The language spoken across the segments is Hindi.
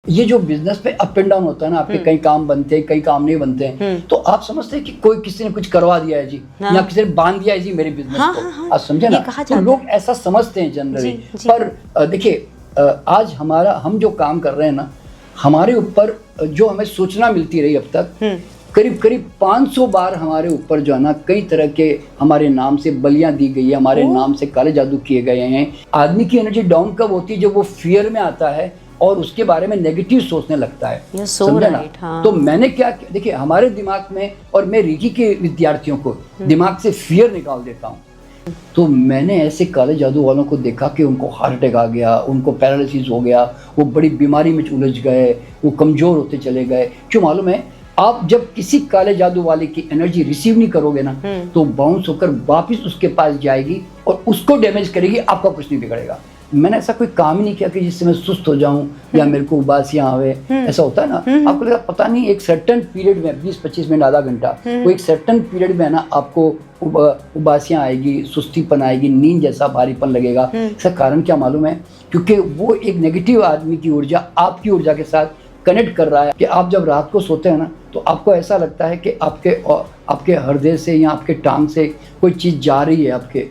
ये जो बिजनेस पे अप एंड डाउन होता है ना, आपके कई काम बनते हैं, कई काम नहीं बनते हैं, तो आप समझते हैं कि कोई किसी ने कुछ करवा दिया है जी, या किसी ने बांध दिया है जी मेरे बिजनेस को। आप समझे ना, तो लोग ऐसा समझते हैं जनरली। पर देखिए, आज हम जो काम कर रहे हैं ना, हमारे ऊपर जो हमें सूचना मिलती रही अब तक, करीब करीब 500 बार हमारे ऊपर जो है ना कई तरह के हमारे नाम से बलियां दी गई है, हमारे नाम से काले जादू किए गए हैं। आदमी की एनर्जी डाउन कब होती है? जब वो फियर में आता है और उसके बारे में नेगेटिव सोचने लगता है। समझा ना? हाँ। तो मैंने क्या, देखिए हमारे दिमाग में, और मैं रीकी के विद्यार्थियों को दिमाग से फियर निकाल देता हूँ। तो मैंने ऐसे काले जादू वालों को देखा कि उनको हार्ट अटैक आ गया, उनको पैरालिसिस हो गया, वो बड़ी बीमारी में उलझ गए, वो कमजोर होते चले गए। क्यों मालूम है? आप जब किसी काले जादू वाले की एनर्जी रिसीव नहीं करोगे ना, तो बाउंस होकर वापस उसके पास जाएगी और उसको डैमेज करेगी, आपका कुछ नहीं बिगड़ेगा। मैंने ऐसा कोई काम ही नहीं किया कि जिससे मैं सुस्त हो जाऊं या मेरे को उबासियां आवे। ऐसा होता है ना, आपको लगा पता नहीं एक सर्टेन पीरियड में 20-25 मिनट, आधा घंटा, वो एक सर्टेन पीरियड में ना आपको उबासियां आएगी, सुस्तीपन आएगी, नींद जैसा भारीपन लगेगा। इसका कारण क्या मालूम है? क्योंकि वो एक नेगेटिव आदमी की ऊर्जा आपकी ऊर्जा के साथ कनेक्ट कर रहा है। कि आप जब रात को सोते हैं ना, तो आपको ऐसा लगता है कि आपके हृदय से या आपके टांग से कोई चीज जा रही है, आपके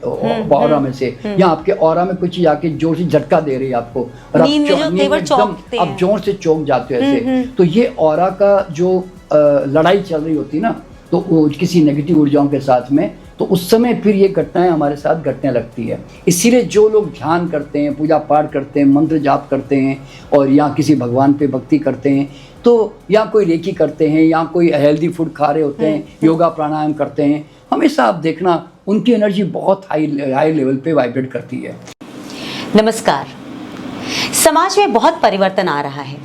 ऑरा में से, या आपके ऑरा में कोई चीज आके जोर से झटका दे रही है आपको, और आप जोर से चौंक जाते हो ऐसे। तो ये ऑरा का जो लड़ाई चल रही होती है ना, तो किसी नेगेटिव ऊर्जाओं के साथ में, तो उस समय फिर ये घटनाएं हमारे साथ घटने लगती है। इसीलिए जो लोग ध्यान करते हैं, पूजा पाठ करते हैं, मंत्र जाप करते हैं, और या किसी भगवान पे भक्ति करते हैं, तो या कोई रेकी करते हैं, या कोई हेल्दी फूड खा रहे होते हैं, योगा प्राणायाम करते हैं, हमेशा आप देखना उनकी एनर्जी बहुत हाई लेवल पे वाइब्रेट करती है। नमस्कार। समाज में बहुत परिवर्तन आ रहा है।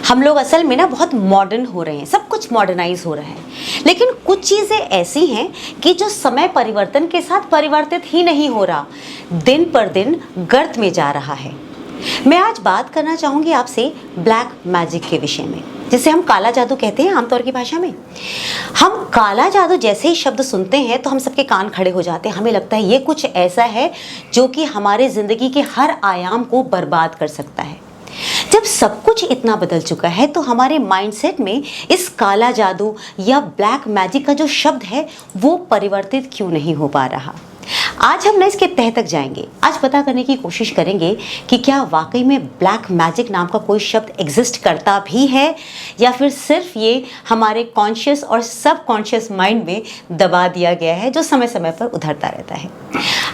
हम लोग असल में ना बहुत मॉडर्न हो रहे हैं, सब कुछ मॉडर्नाइज हो रहा है, लेकिन कुछ चीज़ें ऐसी हैं कि जो समय परिवर्तन के साथ परिवर्तित ही नहीं हो रहा, दिन पर दिन गर्त में जा रहा है। मैं आज बात करना चाहूँगी आपसे ब्लैक मैजिक के विषय में, जिसे हम काला जादू कहते हैं आमतौर की भाषा में। हम काला जादू जैसे ही शब्द सुनते हैं तो हम सबके कान खड़े हो जाते हैं। हमें लगता है ये कुछ ऐसा है जो कि हमारे ज़िंदगी के हर आयाम को बर्बाद कर सकता है। जब सब कुछ इतना बदल चुका है तो हमारे माइंडसेट में इस काला जादू या ब्लैक मैजिक का जो शब्द है वो परिवर्तित क्यों नहीं हो पा रहा? आज हम ना इसके तह तक जाएंगे। आज पता करने की कोशिश करेंगे कि क्या वाकई में ब्लैक मैजिक नाम का कोई शब्द एग्जिस्ट करता भी है, या फिर सिर्फ ये हमारे कॉन्शियस और सब कॉन्शियस माइंड में दबा दिया गया है, जो समय समय पर उधरता रहता है।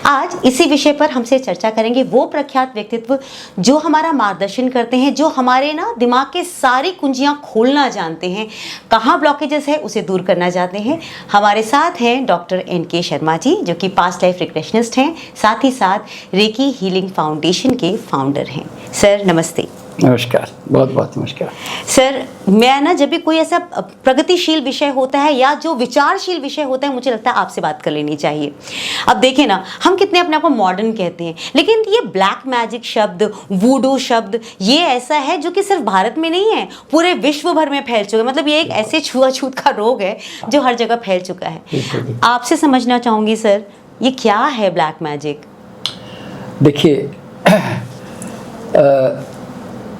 आज इसी विषय पर हमसे चर्चा करेंगे वो प्रख्यात व्यक्तित्व जो हमारा मार्गदर्शन करते हैं, जो हमारे ना दिमाग के सारी कुंजियां खोलना जानते हैं, कहाँ ब्लॉकेजेस है उसे दूर करना चाहते हैं। हमारे साथ हैं डॉक्टर NK शर्मा जी, जो कि पास्ट लाइफ रिग्रेशनिस्ट हैं, साथ ही साथ रेकी हीलिंग फाउंडेशन के फाउंडर हैं। सर नमस्ते। नमस्कार, बहुत बहुत नमस्कार। सर, मैं ना जब भी कोई ऐसा प्रगतिशील विषय होता है या जो विचारशील विषय होता है, मुझे लगता है आपसे बात कर लेनी चाहिए। अब देखें ना, हम कितने अपने आप को मॉडर्न कहते हैं, लेकिन ये ब्लैक मैजिक शब्द, वूडू शब्द, ये ऐसा है जो कि सिर्फ भारत में नहीं है, पूरे विश्व भर में फैल चुका है। मतलब ये एक ऐसे छुआछूत का रोग है जो हर जगह फैल चुका है। आपसे समझना चाहूँगी सर, ये क्या है ब्लैक मैजिक? देखिए,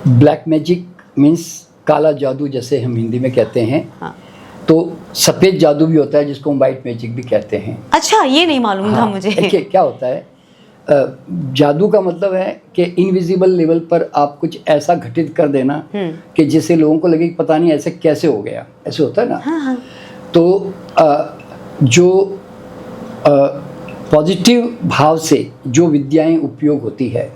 ब्लैक मैजिक मीन्स काला जादू, जैसे हम हिंदी में कहते हैं। हाँ। तो सफ़ेद जादू भी होता है जिसको हम वाइट मैजिक भी कहते हैं। अच्छा, ये नहीं मालूम था मुझे। देखिए क्या होता है, जादू का मतलब है कि इनविजिबल लेवल पर आप कुछ ऐसा घटित कर देना कि जिससे लोगों को लगे कि पता नहीं ऐसे कैसे हो गया। ऐसे होता है ना। हाँ। तो जो पॉजिटिव भाव से जो विद्याएं उपयोग होती है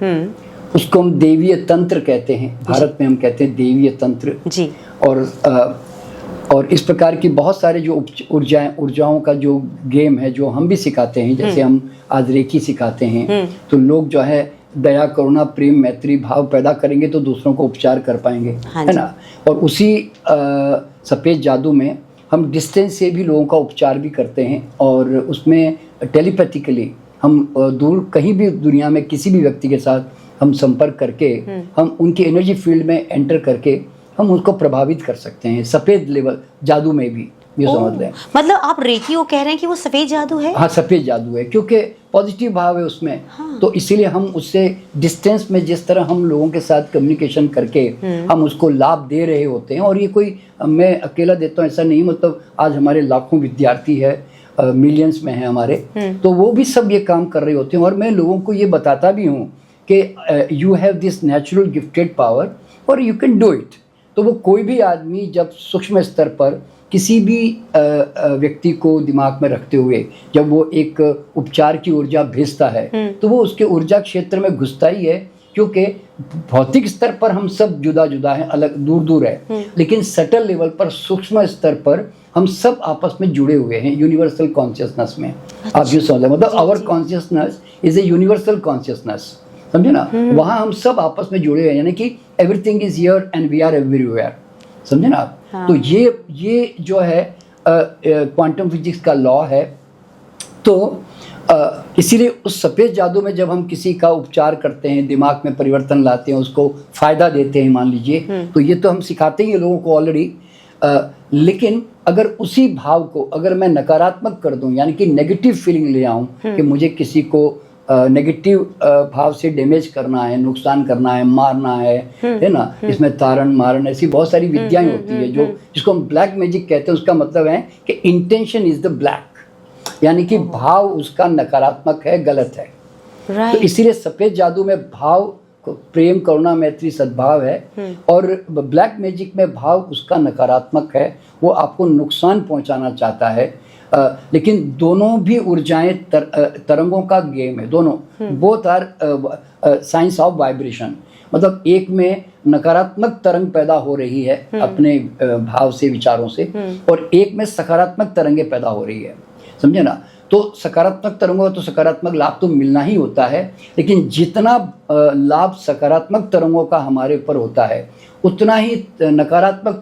उसको हम देवीय तंत्र कहते हैं। भारत में हम कहते हैं देवीय तंत्र जी। और इस प्रकार की बहुत सारे जो ऊर्जाओं का जो गेम है, जो हम भी सिखाते हैं, जैसे हम आज रेकी सिखाते हैं, तो लोग जो है दया, करुणा, प्रेम, मैत्री भाव पैदा करेंगे तो दूसरों को उपचार कर पाएंगे। हाँ, है ना। और उसी सफ़ेद जादू में हम डिस्टेंस से भी लोगों का उपचार भी करते हैं, और उसमें टेलीपैथिकली हम दूर कहीं भी दुनिया में किसी भी व्यक्ति के साथ हम संपर्क करके हम उनकी एनर्जी फील्ड में एंटर करके हम उसको प्रभावित कर सकते हैं, सफ़ेद लेवल जादू में भी। ये समझ लें। मतलब आप रेकी वो कह रहे हैं कि वो सफेद जादू है? हाँ, सफेद जादू है, क्योंकि पॉजिटिव भाव है उसमें। हाँ। तो इसीलिए हम उससे डिस्टेंस में जिस तरह हम लोगों के साथ कम्युनिकेशन करके हम उसको लाभ दे रहे होते हैं, और ये कोई मैं अकेला देता हूँ ऐसा नहीं, मतलब आज हमारे लाखों विद्यार्थी है, मिलियंस में है हमारे, तो वो भी सब ये काम कर रहे होते हैं। और मैं लोगों को ये बताता भी हूँ कि you have this natural gifted power और यू कैन डू इट। तो वो कोई भी आदमी जब सूक्ष्म स्तर पर किसी भी व्यक्ति को दिमाग में रखते हुए जब वो एक उपचार की ऊर्जा भेजता है तो वो उसके ऊर्जा क्षेत्र में घुसता ही है, क्योंकि भौतिक स्तर पर हम सब जुदा जुदा हैं, अलग दूर दूर है, लेकिन सटल लेवल पर, सूक्ष्म स्तर पर हम सब आपस में जुड़े हुए हैं यूनिवर्सल कॉन्शियसनेस में। आप ये समझ, मतलब our consciousness is a universal consciousness, समझे ना। वहाँ हम सब आपस में जुड़े हुए हैं, यानी कि everything is here and we are everywhere, समझे ना आप। हाँ। तो ये जो है क्वांटम फिजिक्स का लॉ है। तो इसीलिए उस सफ़ेद जादू में जब हम किसी का उपचार करते हैं, दिमाग में परिवर्तन लाते हैं, उसको फ़ायदा देते हैं, मान लीजिए, तो ये तो हम सिखाते ही हैं लोगों को ऑलरेडी। लेकिन अगर उसी भाव को अगर मैं नकारात्मक कर दूं, यानी कि नेगेटिव फीलिंग ले आऊं कि मुझे किसी को नेगेटिव भाव से डैमेज करना है, नुकसान करना है, मारना है ना, इसमें तारण मारण ऐसी बहुत सारी विद्याएं होती है जो जिसको हम ब्लैक मैजिक कहते हैं। उसका मतलब है कि इंटेंशन इज द ब्लैक, यानी कि भाव उसका नकारात्मक है, गलत है। तो इसीलिए सफेद जादू में भाव प्रेम, करुणा, मैत्री, सद्भाव है, और ब्लैक मैजिक में भाव उसका नकारात्मक है, वो आपको नुकसान पहुंचाना चाहता है। लेकिन दोनों भी ऊर्जाएं तरंगों का गेम है, दोनों, both are science of vibration. मतलब एक में नकारात्मक तरंग पैदा हो रही है अपने भाव से, विचारों से, और एक में सकारात्मक तरंगें पैदा हो रही है, समझे ना। तो सकारात्मक तरंगों का तो सकारात्मक लाभ तो मिलना ही होता है, लेकिन जितना लाभ सकारात्मक तरंगों का हमारे ऊपर होता है, उतना ही नकारात्मक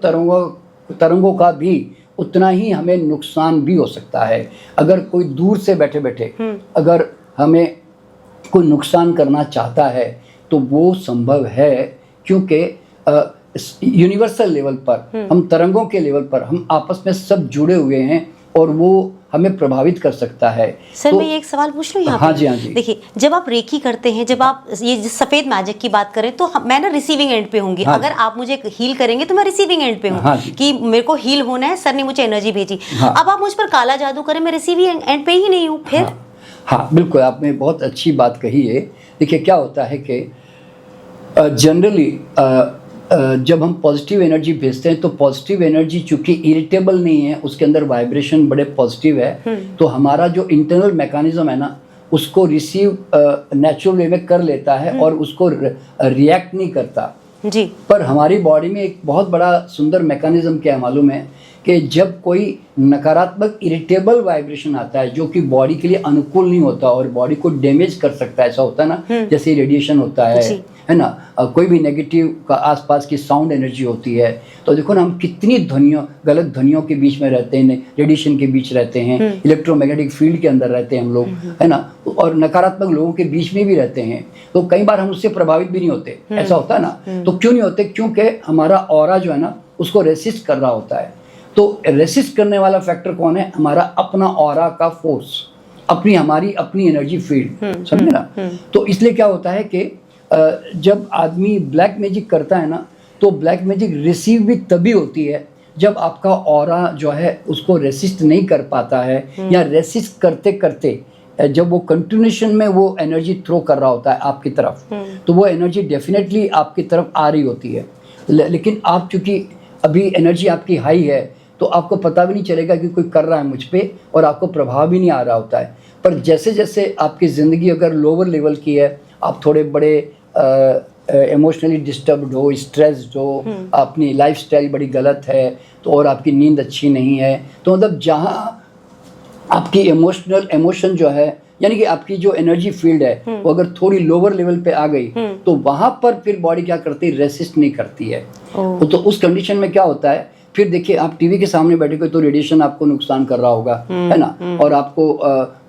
तरंगों का भी उतना ही हमें नुकसान भी हो सकता है। अगर कोई दूर से बैठे बैठे अगर हमें कोई नुकसान करना चाहता है तो वो संभव है, क्योंकि यूनिवर्सल लेवल पर, हम तरंगों के लेवल पर हम आपस में सब जुड़े हुए हैं, और वो हमें प्रभावित कर सकता है। सर, मैं एक सवाल पूछ लूँ यहाँ पे? हाँ जी, हाँ जी। देखिए, जब आप रेकी करते हैं, जब आप ये सफेद मैजिक की बात करें, तो मैं ना रिसीविंग एंड पे होंगी। हाँ, अगर आप मुझे हील करेंगे तो मैं रिसीविंग एंड पे हूँ, हाँ, कि मेरे को हील होना है, सर ने मुझे एनर्जी भेजी। हाँ। अब आप मुझ पर काला जादू करें, मैं रिसीविंग एंड पे ही नहीं हूँ फिर। हाँ, बिल्कुल, आपने बहुत अच्छी बात कही है। देखिए, क्या होता है कि जनरली जब हम पॉजिटिव एनर्जी भेजते हैं, तो पॉजिटिव एनर्जी चूंकि इरिटेबल नहीं है, उसके अंदर वाइब्रेशन बड़े पॉजिटिव है, तो हमारा जो इंटरनल मैकेनिज्म है ना, उसको रिसीव नेचुरल वे में कर लेता है और उसको रिएक्ट नहीं करता जी। पर हमारी बॉडी में एक बहुत बड़ा सुंदर मैकेनिज्म क्या है मालूम है, कि जब कोई नकारात्मक इरिटेबल वाइब्रेशन आता है जो कि बॉडी के लिए अनुकूल नहीं होता और बॉडी को डैमेज कर सकता है, ऐसा होता है ना, जैसे रेडिएशन होता है ना, कोई भी नेगेटिव का आसपास की साउंड एनर्जी होती है, तो देखो ना हम कितनी ध्वनियों, गलत ध्वनियों के बीच में रहते हैं, रेडिएशन के बीच रहते हैं, इलेक्ट्रोमैग्नेटिक फील्ड के अंदर रहते हैं हम लोग, है ना, और नकारात्मक लोगों के बीच में भी रहते हैं, तो कई बार हम उससे प्रभावित भी नहीं होते, ऐसा होता है ना। तो क्यों नहीं होते? क्योंकि हमारा ऑरा जो है ना, उसको रेसिस्ट कर रहा होता है। तो रेसिस्ट करने वाला फैक्टर कौन है? हमारा अपना ऑरा का फोर्स, हमारी अपनी एनर्जी फील्ड, समझे ना। तो इसलिए क्या होता है कि जब आदमी ब्लैक मैजिक करता है ना, तो ब्लैक मैजिक रिसीव भी तभी होती है जब आपका ऑरा जो है उसको रेसिस्ट नहीं कर पाता है, या रेसिस्ट करते करते जब वो कंटिन्यूएशन में वो एनर्जी थ्रो कर रहा होता है आपकी तरफ, तो वो एनर्जी डेफिनेटली आपकी तरफ आ रही होती है। लेकिन आप चूंकि अभी एनर्जी आपकी हाई है, तो आपको पता भी नहीं चलेगा कि कोई कर रहा है मुझ पे, और आपको प्रभाव भी नहीं आ रहा होता है। पर जैसे जैसे आपकी ज़िंदगी अगर लोअर लेवल की है, आप थोड़े बड़े इमोशनली डिस्टर्ब्ड हो, स्ट्रेस्ड हो, अपनी लाइफस्टाइल बड़ी गलत है, तो और आपकी नींद अच्छी नहीं है, तो मतलब जहाँ आपकी इमोशन जो है, यानी कि आपकी जो एनर्जी फील्ड है, वो अगर थोड़ी लोअर लेवल पे आ गई, तो वहाँ पर फिर बॉडी क्या करती है? रेसिस्ट नहीं करती है। तो उस कंडीशन में क्या होता है, फिर देखिए आप टीवी के सामने बैठे कोई तो रेडिएशन आपको नुकसान कर रहा होगा, है ना, और आपको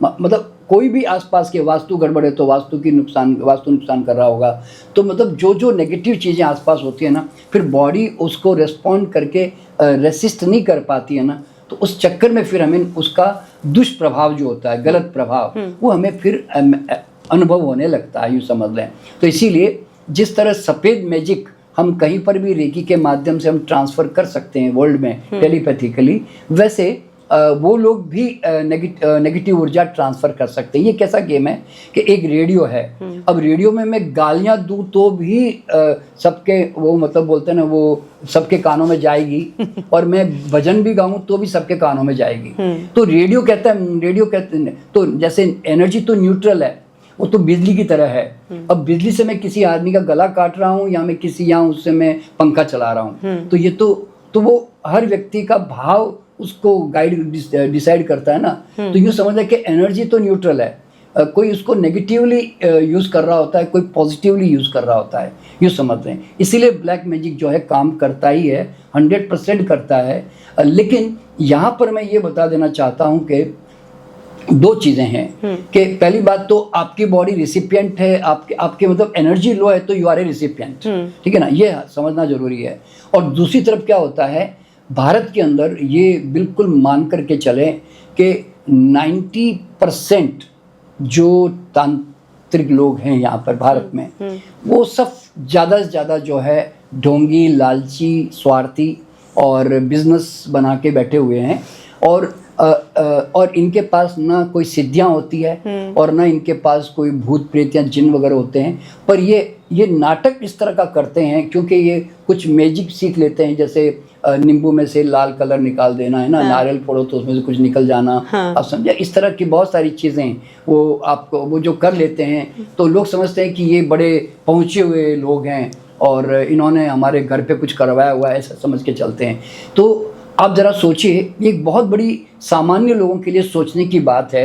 मतलब कोई भी आसपास के वास्तु गड़बड़ है तो वास्तु नुकसान कर रहा होगा। तो मतलब जो नेगेटिव चीज़ें आसपास होती है ना, फिर बॉडी उसको रेस्पॉन्ड करके रेसिस्ट नहीं कर पाती है ना, तो उस चक्कर में फिर हमें उसका दुष्प्रभाव जो होता है, गलत प्रभाव, वो हमें फिर अनुभव होने लगता है, यूँ समझ लें। तो इसीलिए जिस तरह सफ़ेद मैजिक हम कहीं पर भी रेकी के माध्यम से हम ट्रांसफ़र कर सकते हैं वर्ल्ड में टेलीपैथिकली, वैसे वो लोग भी नेगेटिव ऊर्जा ट्रांसफ़र कर सकते हैं। ये कैसा गेम है कि एक रेडियो है, अब रेडियो में मैं गालियाँ दूँ तो भी सबके वो मतलब बोलते हैं ना, वो सबके कानों में जाएगी, और मैं भजन भी गाऊँ तो भी सबके कानों में जाएगी। तो रेडियो कहते हैं तो जैसे एनर्जी तो न्यूट्रल है, वो तो बिजली की तरह है। अब बिजली से मैं किसी आदमी का गला काट रहा हूँ या मैं किसी यहाँ उससे मैं पंखा चला रहा हूँ, तो ये तो वो हर व्यक्ति का भाव उसको डिसाइड करता है ना। तो यूँ समझ है कि एनर्जी तो न्यूट्रल है, कोई उसको नेगेटिवली यूज़ कर रहा होता है, कोई पॉजिटिवली यूज़ कर रहा होता है, यूँ समझते हैं। इसीलिए ब्लैक मैजिक जो है काम करता ही है, 100% करता है। लेकिन यहाँ पर मैं ये बता देना चाहता हूँ कि दो चीज़ें हैं कि पहली बात तो आपकी बॉडी रिसिपिएंट है, आपके मतलब एनर्जी लो है तो यू आर ए रिसिपिएंट, ठीक है ना, ये समझना जरूरी है। और दूसरी तरफ क्या होता है, भारत के अंदर ये बिल्कुल मान करके चलें कि 90% जो तांत्रिक लोग हैं यहाँ पर भारत में, वो सब ज़्यादा से ज़्यादा जो है ढोंगी, लालची, स्वार्थी और बिजनेस बना के बैठे हुए हैं। और इनके पास ना कोई सिद्धियाँ होती है और ना इनके पास कोई भूत प्रेत या जिन वगैरह होते हैं, पर ये नाटक इस तरह का करते हैं क्योंकि ये कुछ मैजिक सीख लेते हैं, जैसे नींबू में से लाल कलर निकाल देना है ना, नारियल फोड़ो तो उसमें से कुछ निकल जाना, आप समझे, इस तरह की बहुत सारी चीज़ें वो जो कर लेते हैं। तो लोग समझते हैं कि ये बड़े पहुँचे हुए लोग हैं और इन्होंने हमारे घर पे कुछ करवाया हुआ है, ऐसा समझ के चलते हैं। तो आप ज़रा सोचिए, ये एक बहुत बड़ी सामान्य लोगों के लिए सोचने की बात है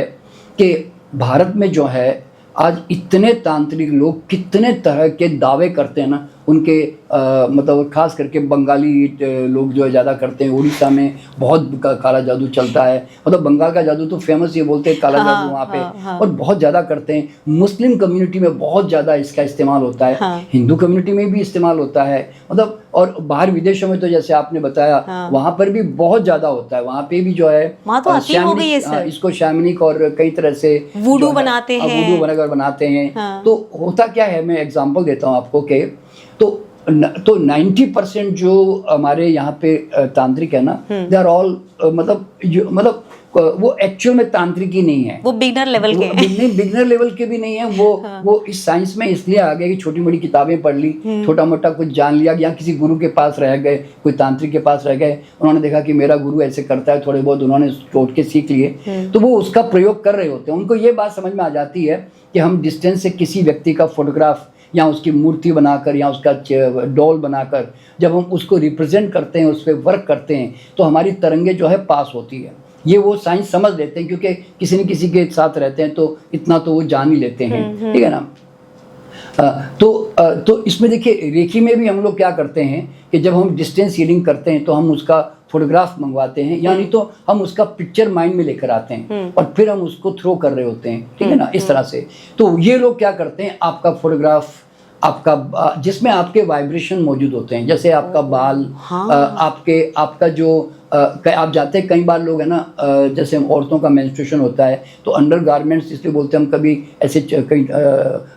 कि भारत में जो है आज इतने तांत्रिक लोग कितने तरह के दावे करते हैं ना, उनके मतलब खास करके बंगाली लोग जो है ज़्यादा करते हैं। उड़ीसा में बहुत काला जादू चलता है, मतलब बंगाल का जादू तो फेमस, ये बोलते हैं काला जादू वहाँ पे, और बहुत ज़्यादा करते हैं। मुस्लिम कम्युनिटी में बहुत ज़्यादा इसका इस्तेमाल होता है, हिंदू कम्युनिटी में भी इस्तेमाल होता है, मतलब और बाहर विदेशों में तो जैसे आपने बताया वहाँ पर भी बहुत ज़्यादा होता है। वहाँ पे भी जो है इसको शैमनिक और कई तरह से वुडू बनाते हैं। तो होता क्या है, मैं एग्जांपल देता हूँ आपको कि तो 90% जो हमारे यहाँ पे तांत्रिक है ना, दे आर ऑल मतलब वो एक्चुअल में तांत्रिक ही नहीं है, वो बिगनर लेवल के बिगनर लेवल के भी नहीं है। वो इस साइंस में इसलिए आ गए कि छोटी मोटी किताबें पढ़ ली, छोटा मोटा कुछ जान लिया, या किसी गुरु के पास रह गए, कोई तांत्रिक के पास रह गए, उन्होंने देखा कि मेरा गुरु ऐसे करता है, थोड़े बहुत उन्होंने तोड़ के सीख लिए, तो वो उसका प्रयोग कर रहे होते हैं। उनको ये बात समझ में आ जाती है कि हम डिस्टेंस से किसी व्यक्ति का फोटोग्राफ या उसकी मूर्ति बनाकर या उसका डॉल बनाकर जब हम उसको रिप्रेजेंट करते हैं, उस पर वर्क करते हैं, तो हमारी तरंगे जो है पास होती है। ये वो साइंस समझ लेते हैं क्योंकि किसी न किसी के साथ रहते हैं, तो इतना तो वो जान ही लेते हैं, ठीक है ना। तो इसमें देखिए, रेकी में भी हम लोग क्या करते हैं कि जब हम डिस्टेंस हीलिंग करते हैं तो हम उसका फोटोग्राफ मंगवाते हैं, यानी तो हम उसका पिक्चर माइंड में लेकर आते हैं और फिर हम उसको थ्रो कर रहे होते हैं, ठीक है ना, इस तरह से। तो ये लोग क्या करते हैं, आपका फोटोग्राफ, आपका जिसमें आपके वाइब्रेशन मौजूद होते हैं, जैसे आपका बाल, आपका जो आप जाते हैं, कई बार लोग है ना, जैसे हम औरतों का मेंस्ट्रुएशन होता है तो अंडर गारमेंट्स इसलिए बोलते हैं हम कभी ऐसे कहीं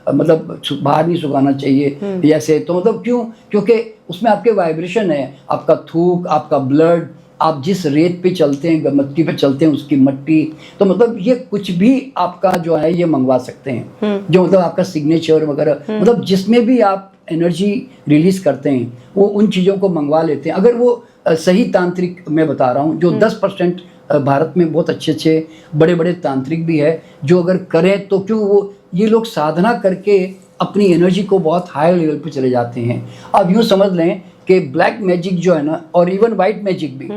मतलब बाहर नहीं सुखाना चाहिए ऐसे, तो मतलब क्यों, क्योंकि उसमें आपके वाइब्रेशन है, आपका थूक, आपका ब्लड, आप जिस रेत पे चलते हैं, मट्टी पे चलते हैं, उसकी मट्टी, तो मतलब ये कुछ भी आपका जो है ये मंगवा सकते हैं, जो मतलब आपका सिग्नेचर वगैरह, मतलब जिसमें भी आप एनर्जी रिलीज करते हैं वो उन चीज़ों को मंगवा लेते हैं। अगर वो सही तांत्रिक, मैं बता रहा हूँ, जो 10% भारत में बहुत अच्छे बड़े बड़े तांत्रिक भी है जो अगर करें तो क्यों वो ये लोग साधना करके अपनी एनर्जी को बहुत हाई लेवल पे चले जाते हैं। अब यूँ समझ लें कि ब्लैक मैजिक जो है ना, और इवन वाइट मैजिक भी,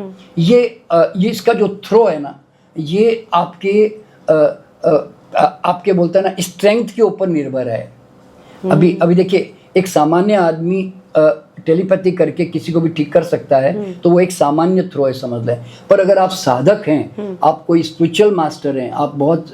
ये इसका जो थ्रो है ना, ये आपके बोलते हैं ना स्ट्रेंथ के ऊपर निर्भर है। अभी देखिए, एक सामान्य आदमी टेलीपैथी करके किसी को भी ठीक कर सकता है तो वो एक सामान्य थ्रो है, समझ लें। पर अगर आप साधक हैं, आप कोई स्पिरिचुअल मास्टर हैं, आप बहुत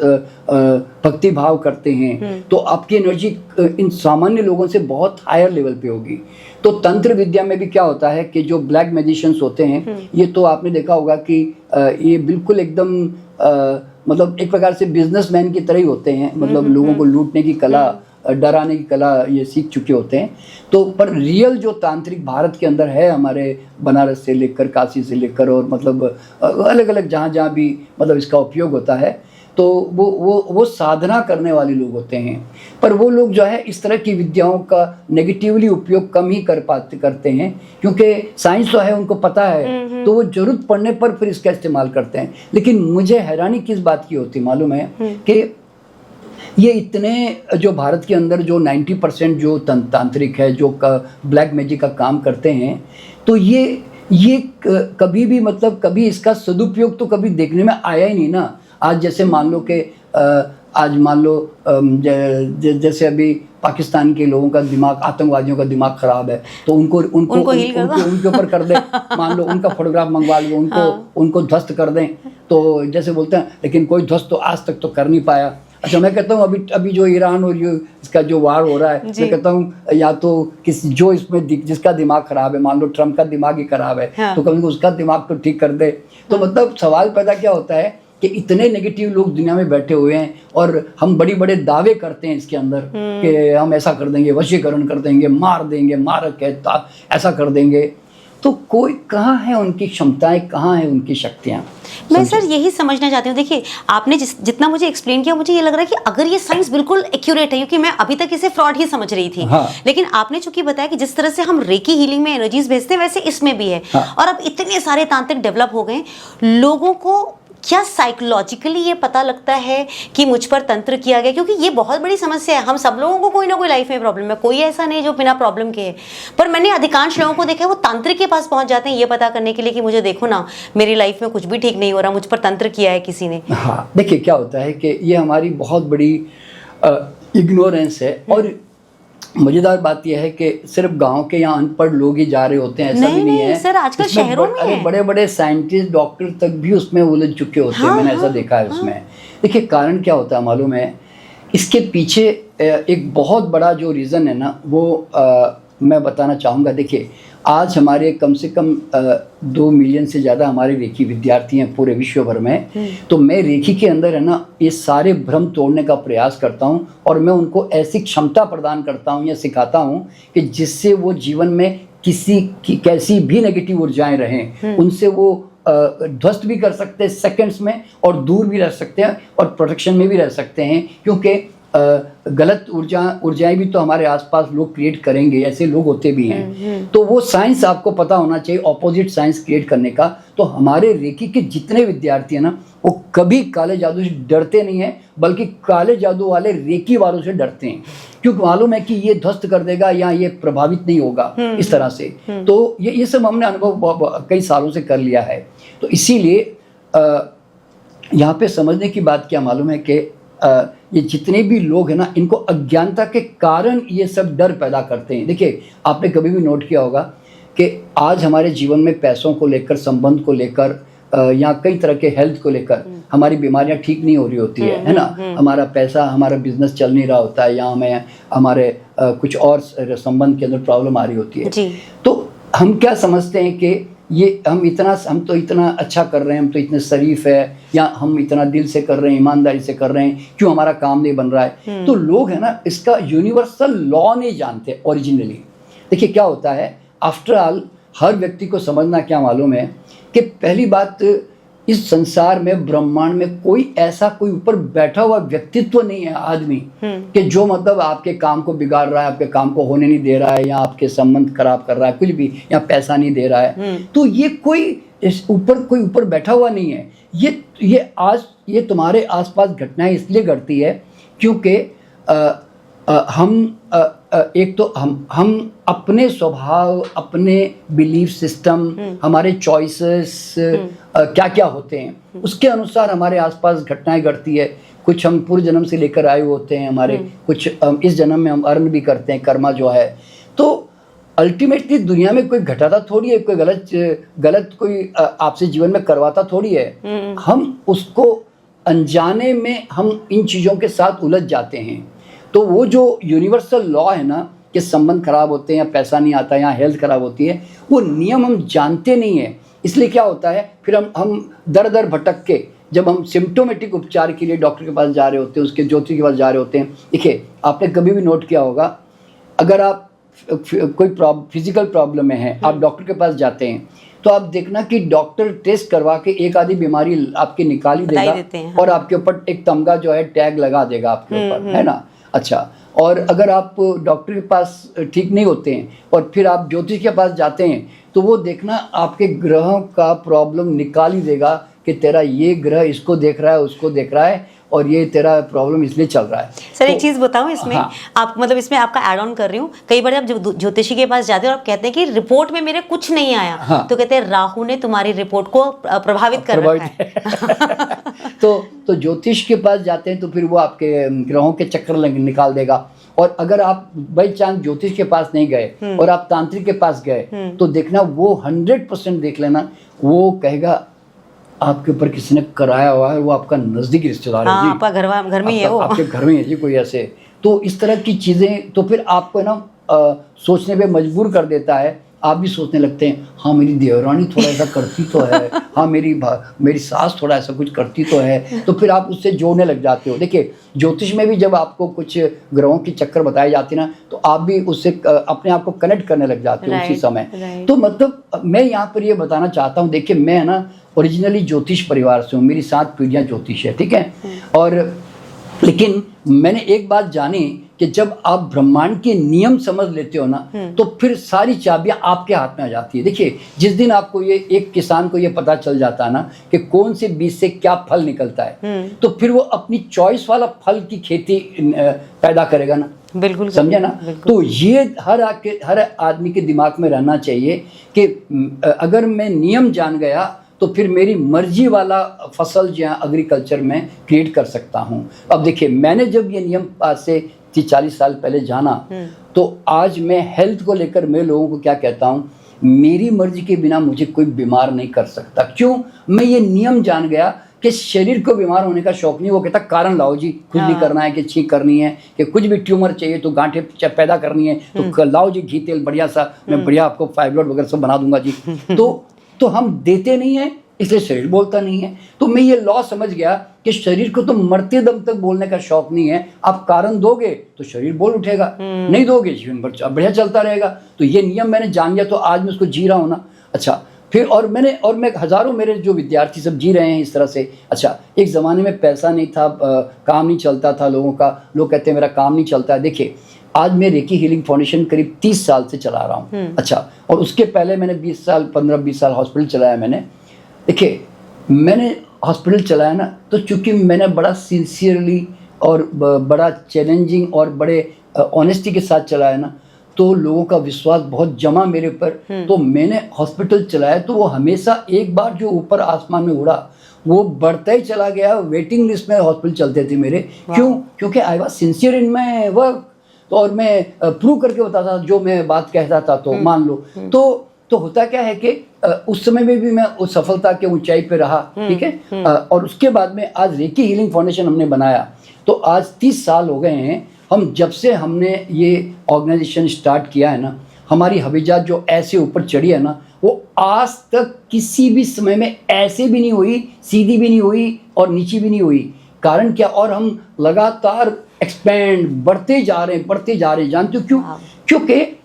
भक्ति भाव करते हैं, तो आपकी एनर्जी इन सामान्य लोगों से बहुत हायर लेवल पे होगी। तो तंत्र विद्या में भी क्या होता है कि जो ब्लैक मैजिशियंस होते हैं, ये तो आपने देखा होगा कि ये बिल्कुल एकदम मतलब एक प्रकार से बिजनेसमैन की तरह ही होते हैं, मतलब लोगों को लूटने की कला, डराने की कला ये सीख चुके होते हैं। तो पर रियल जो तांत्रिक भारत के अंदर है, हमारे बनारस से लेकर काशी से लेकर और मतलब अलग अलग जहाँ भी मतलब इसका उपयोग होता है, तो वो साधना करने वाले लोग होते हैं। पर वो लोग जो है इस तरह की विद्याओं का नेगेटिवली उपयोग कम ही करते हैं, क्योंकि साइंस तो है, उनको पता है, तो वो जरूरत पड़ने पर फिर इसका इस्तेमाल करते हैं। लेकिन मुझे हैरानी किस बात की होती मालूम है कि ये इतने जो भारत के अंदर जो 90% जो तांत्रिक है, जो ब्लैक मैजिक का काम करते हैं, तो ये कभी भी मतलब कभी इसका सदुपयोग तो कभी देखने में आया ही नहीं ना। आज जैसे मान लो कि आज मान लो जैसे अभी पाकिस्तान के लोगों का दिमाग, आतंकवादियों का दिमाग खराब है, तो उनके ऊपर कर दें, मान लो उनका फोटोग्राफ मंगवा लो, उनको ध्वस्त कर दें। तो जैसे बोलते हैं, लेकिन कोई ध्वस्त तो आज तक तो कर नहीं पाया। अच्छा, मैं कहता हूँ अभी जो ईरान और इसका जो वार हो रहा है, मैं कहता हूँ या तो जो इसमें जिसका दिमाग खराब है, मान लो ट्रम्प का दिमाग ही खराब है, तो कभी उसका दिमाग तो ठीक कर दे। तो मतलब सवाल पैदा क्या होता है कि इतने नेगेटिव लोग दुनिया में बैठे हुए हैं और हम बड़े बड़े दावे करते हैं इसके अंदर कि हम ऐसा कर देंगे, वशीकरण कर देंगे, मार देंगे, मारक है, ऐसा कर देंगे। तो कोई कहाँ है उनकी क्षमताएं, कहाँ है उनकी शक्तियाँ? मैं सर यही समझना चाहती हूँ। देखिए, आपने जितना मुझे एक्सप्लेन किया, मुझे ये लग रहा है कि अगर ये साइंस बिल्कुल एक्यूरेट है, क्योंकि मैं अभी तक इसे फ्रॉड ही समझ रही थी, लेकिन आपने चूंकि बताया कि जिस तरह से हम रेकी हीलिंग में एनर्जीज भेजते हैं, वैसे इसमें भी है। और अब इतने सारे तांत्रिक डेवलप हो गए, लोगों को क्या साइकोलॉजिकली ये पता लगता है कि मुझ पर तंत्र किया गया? क्योंकि ये बहुत बड़ी समस्या है। हम सब लोगों को कोई ना कोई लाइफ में प्रॉब्लम है, कोई ऐसा नहीं जो बिना प्रॉब्लम के है। पर मैंने अधिकांश लोगों को देखा है वो तांत्रिक के पास पहुंच जाते हैं ये पता करने के लिए कि मुझे देखो ना, मेरी लाइफ में कुछ भी ठीक नहीं हो रहा, मुझ पर तंत्र किया है किसी ने। हाँ, देखिए क्या होता है कि ये हमारी बहुत बड़ी इग्नोरेंस है। और मजेदार बात यह है कि सिर्फ गांव के यहाँ अनपढ़ लोग ही जा रहे होते हैं, ऐसा भी नहीं है सर, आजकल शहरों में अरे बड़े बड़े साइंटिस्ट, डॉक्टर तक भी उसमें उलझ चुके होते हैं। मैंने ऐसा देखा है उसमें। देखिए कारण क्या होता है मालूम है, इसके पीछे एक बहुत बड़ा जो रीज़न है ना, वो मैं बताना चाहूँगा। देखिए, आज हमारे कम से कम 2 मिलियन से ज़्यादा हमारे रेखी विद्यार्थी हैं पूरे विश्व भर में। तो मैं रेखी के अंदर है ना, ये सारे भ्रम तोड़ने का प्रयास करता हूँ और मैं उनको ऐसी क्षमता प्रदान करता हूँ या सिखाता हूँ कि जिससे वो जीवन में कैसी भी नेगेटिव ऊर्जाएं रहें, उनसे वो ध्वस्त भी कर सकते हैं सेकंड्स में, और दूर भी रह सकते हैं और प्रोटेक्शन में भी रह सकते हैं। क्योंकि गलत ऊर्जाएं भी तो हमारे आसपास लोग क्रिएट करेंगे, ऐसे लोग होते भी हैं। तो वो साइंस आपको पता होना चाहिए, ऑपोजिट साइंस क्रिएट करने का। तो हमारे रेकी के जितने विद्यार्थी हैं ना, वो कभी काले जादू से डरते नहीं हैं, बल्कि काले जादू वाले रेकी वालों से डरते हैं, क्योंकि मालूम है कि ये ध्वस्त कर देगा या ये प्रभावित नहीं होगा इस तरह से। तो ये सब हमने अनुभव कई सालों से कर लिया है। तो इसीलिए यहाँ पे समझने की बात क्या मालूम है कि ये जितने भी लोग हैं ना, इनको अज्ञानता के कारण ये सब डर पैदा करते हैं। देखिए, आपने कभी भी नोट किया होगा कि आज हमारे जीवन में पैसों को लेकर, संबंध को लेकर, या कई तरह के हेल्थ को लेकर हमारी बीमारियां ठीक नहीं हो रही होती है ना। हमारा पैसा, हमारा बिजनेस चल नहीं रहा होता है, या हमें हमारे कुछ और संबंध के अंदर प्रॉब्लम आ रही होती है। तो हम क्या समझते हैं कि हम तो इतना अच्छा कर रहे हैं, हम तो इतने शरीफ है, या हम इतना दिल से कर रहे हैं, ईमानदारी से कर रहे हैं, क्यों हमारा काम नहीं बन रहा है? तो लोग है ना, इसका यूनिवर्सल लॉ नहीं जानते ओरिजिनली। देखिए क्या होता है, आफ्टर ऑल हर व्यक्ति को समझना क्या मालूम है कि पहली बात, इस संसार में, ब्रह्मांड में कोई ऐसा कोई ऊपर बैठा हुआ व्यक्तित्व नहीं है, आदमी, कि जो मतलब आपके काम को बिगाड़ रहा है, आपके काम को होने नहीं दे रहा है, या आपके संबंध खराब कर रहा है, कुछ भी, या पैसा नहीं दे रहा है। तो ये कोई ऊपर बैठा हुआ नहीं है। ये तुम्हारे आसपास घटनाएं इसलिए घटती है क्योंकि एक तो हम अपने स्वभाव, अपने बिलीफ सिस्टम, हमारे चॉइसेस क्या क्या होते हैं, उसके अनुसार हमारे आसपास घटनाएं घटती है। कुछ हम पूर्व जन्म से लेकर आए होते हैं हमारे, कुछ इस जन्म में हम अर्न भी करते हैं, कर्मा जो है। तो अल्टीमेटली दुनिया में कोई घटाता थोड़ी है, कोई गलत कोई आपसे जीवन में करवाता थोड़ी है। हम उसको अनजाने में हम इन चीज़ों के साथ उलझ जाते हैं। तो वो जो यूनिवर्सल लॉ है ना कि संबंध खराब होते हैं या पैसा नहीं आता या हेल्थ खराब होती है, वो नियम हम जानते नहीं है। इसलिए क्या होता है, फिर हम दर दर भटक के जब हम सिम्टोमेटिक उपचार के लिए डॉक्टर के पास जा रहे होते हैं, उसके ज्योतिष के पास जा रहे होते हैं। देखिए, आपने कभी भी नोट किया होगा, अगर आप कोई फिजिकल प्रॉब्लम में है, आप डॉक्टर के पास जाते हैं, तो आप देखना कि डॉक्टर टेस्ट करवा के एक आधी बीमारी आपकी निकाल ही देगा और आपके ऊपर एक तमगा जो है टैग लगा देगा आपके ऊपर, है ना। अच्छा, और अगर आप डॉक्टर के पास ठीक नहीं होते हैं और फिर आप ज्योतिष के पास जाते हैं, तो वो देखना आपके ग्रहों का प्रॉब्लम निकाल ही देगा कि तेरा ये ग्रह इसको देख रहा है, उसको देख रहा है, और ये तेरा प्रॉब्लम इसलिए चल रहा है। सर एक चीज़ बताऊं इसमें, आप मतलब इसमें आपका ऐड ऑन कर रही हूँ। कई बार आप जब ज्योतिषी के पास जाते हो और आप कहते हैं कि रिपोर्ट में मेरे कुछ नहीं आया, तो कहते हैं राहु ने तुम्हारी रिपोर्ट को प्रभावित कर रखा है। तो ज्योतिष के पास जाते हैं तो फिर वो आपके ग्रहों के चक्कर निकाल देगा। और अगर आप बाई चांस ज्योतिष के पास नहीं गए और आप तांत्रिक के पास गए, तो देखना वो 100% देख लेना, वो कहेगा आपके ऊपर किसी ने कराया हुआ है, वो आपका नजदीकी रिश्तेदार है जी, आपका घर में ही है वो, आपके घर में है जी कोई ऐसे। तो इस तरह की चीज़ें तो फिर आपको ना सोचने पे मजबूर कर देता है। आप भी सोचने लगते हैं, हाँ मेरी देवरानी थोड़ा ऐसा करती तो है, हाँ मेरी सास थोड़ा ऐसा कुछ करती तो है, तो फिर आप उससे जोड़ने लग जाते हो। देखिए, ज्योतिष में भी जब आपको कुछ ग्रहों की चक्कर बताए जाते हैं ना, तो आप भी उससे अपने आप को कनेक्ट करने लग जाते हो उसी समय। तो मतलब मैं यहाँ पर ये बताना चाहता हूँ, देखिए मैं ना ओरिजिनली ज्योतिष परिवार से हूँ, मेरी 7 पीढ़ियाँ ज्योतिष है, ठीक है। और लेकिन मैंने एक बात जानी कि जब आप ब्रह्मांड के नियम समझ लेते हो ना, तो फिर सारी चाबियां आपके हाथ में आ जाती है। देखिए, जिस दिन आपको ये एक किसान को ये पता चल जाता है ना कि कौन से बीज से क्या फल निकलता है, तो फिर वो अपनी चॉइस वाला फल की खेती पैदा करेगा ना। बिल्कुल, समझे ना। तो ये हर आदमी के दिमाग में रहना चाहिए कि अगर मैं नियम जान गया तो फिर मेरी मर्जी वाला फसल जो है एग्रीकल्चर में क्रिएट कर सकता हूँ। अब देखिए, मैंने जब ये नियम आज से 30-40 साल पहले जाना, तो आज मैं हेल्थ को लेकर मैं लोगों को क्या कहता हूँ, मेरी मर्जी के बिना मुझे कोई बीमार नहीं कर सकता। क्यों? मैं ये नियम जान गया कि शरीर को बीमार होने का शौक नहीं। वो कहता कारण लाओ जी, कुछ भी करना है कि छींक करनी है कि कुछ भी ट्यूमर चाहिए तो गांठें पैदा करनी है तो लाओ जी घी तेल बढ़िया सा, मैं बढ़िया आपको फाइब्रॉइड वगैरह सब बना दूंगा जी। तो हम देते नहीं है, इसलिए शरीर बोलता नहीं है। तो मैं ये लॉ समझ गया कि शरीर को तो मरते दम तक बोलने का शौक नहीं है। आप कारण दोगे तो शरीर बोल उठेगा, नहीं दोगे जीवन भर बढ़िया चलता रहेगा। तो ये नियम मैंने जान गया, तो आज मैं उसको जी रहा हूँ ना। अच्छा, फिर और मैं हज़ारों मेरे जो विद्यार्थी सब जी रहे हैं इस तरह से। अच्छा, एक ज़माने में पैसा नहीं था, काम नहीं चलता था लोगों का, लोग कहते हैं मेरा काम नहीं चलता है। देखिए, आज मैं रेकी हीलिंग फाउंडेशन करीब 30 साल से चला रहा हूँ। अच्छा, और उसके पहले मैंने 15-20 साल हॉस्पिटल चलाया मैंने। देखिए, मैंने हॉस्पिटल चलाया ना, तो चूँकि मैंने बड़ा सिंसियरली और बड़ा चैलेंजिंग और बड़े ऑनेस्टी के साथ चलाया ना, तो लोगों का विश्वास बहुत जमा मेरे ऊपर। तो मैंने हॉस्पिटल चलाया, तो वो हमेशा एक बार जो ऊपर आसमान में उड़ा, वो बढ़ता ही चला गया। वेटिंग लिस्ट में हॉस्पिटल चलते थे मेरे। क्यों? क्योंकि I was sincere in my work. तो और मैं प्रूव करके बताता था जो मैं बात कहता था, तो मान लो। तो होता क्या है कि उस समय में भी मैं उस सफलता के ऊंचाई पे रहा, ठीक है। और उसके बाद में आज रेकी हीलिंग फाउंडेशन हमने बनाया, तो आज 30 साल हो गए हैं हम जब से हमने ये ऑर्गेनाइजेशन स्टार्ट किया है ना। हमारी हबीजात जो ऐसे ऊपर चढ़ी है ना, वो आज तक किसी भी समय में ऐसे भी नहीं हुई, सीधी भी नहीं हुई और नीची भी नहीं हुई। कारण क्या? और हम लगातार एक्सपेंड बढ़ते जा रहे हैं। जानते हो क्यों? क्योंकि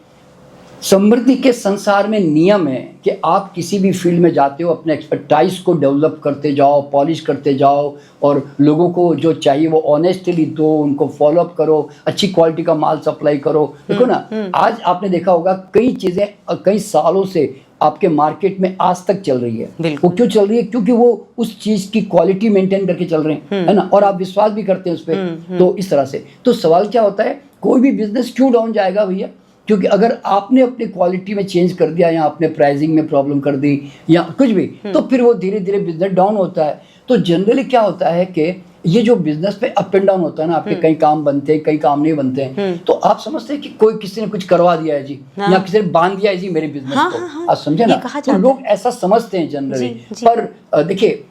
समृद्धि के संसार में नियम है कि आप किसी भी फील्ड में जाते हो, अपने एक्सपर्टाइज को डेवलप करते जाओ, पॉलिश करते जाओ, और लोगों को जो चाहिए वो ऑनेस्टली दो, उनको फॉलोअप करो, अच्छी क्वालिटी का माल सप्लाई करो। देखो ना, आज आपने देखा होगा कई चीज़ें कई सालों से आपके मार्केट में आज तक चल रही है। वो क्यों चल रही है? क्योंकि वो उस चीज़ की क्वालिटी मेंटेन करके चल रहे हैं, है ना, और आप विश्वास भी करते हैं उस पर। तो इस तरह से तो सवाल क्या होता है, कोई भी बिजनेस क्यों डाउन जाएगा भैया? क्योंकि अगर आपने अपनी क्वालिटी में चेंज कर दिया या आपने प्राइसिंग में प्रॉब्लम कर दी या कुछ भी, तो फिर वो धीरे धीरे बिजनेस डाउन होता है। तो जनरली क्या होता है कि ये जो बिजनेस पे अप एंड डाउन होता है ना, आपके कई काम बनते हैं, कई काम नहीं बनते हैं, तो आप समझते हैं कि कोई किसी ने कुछ करवा दिया है जी, या किसी ने बांध दिया है जी मेरे बिजनेस को। आप समझे ना, तो लोग ऐसा समझते हैं जनरली। पर देखिए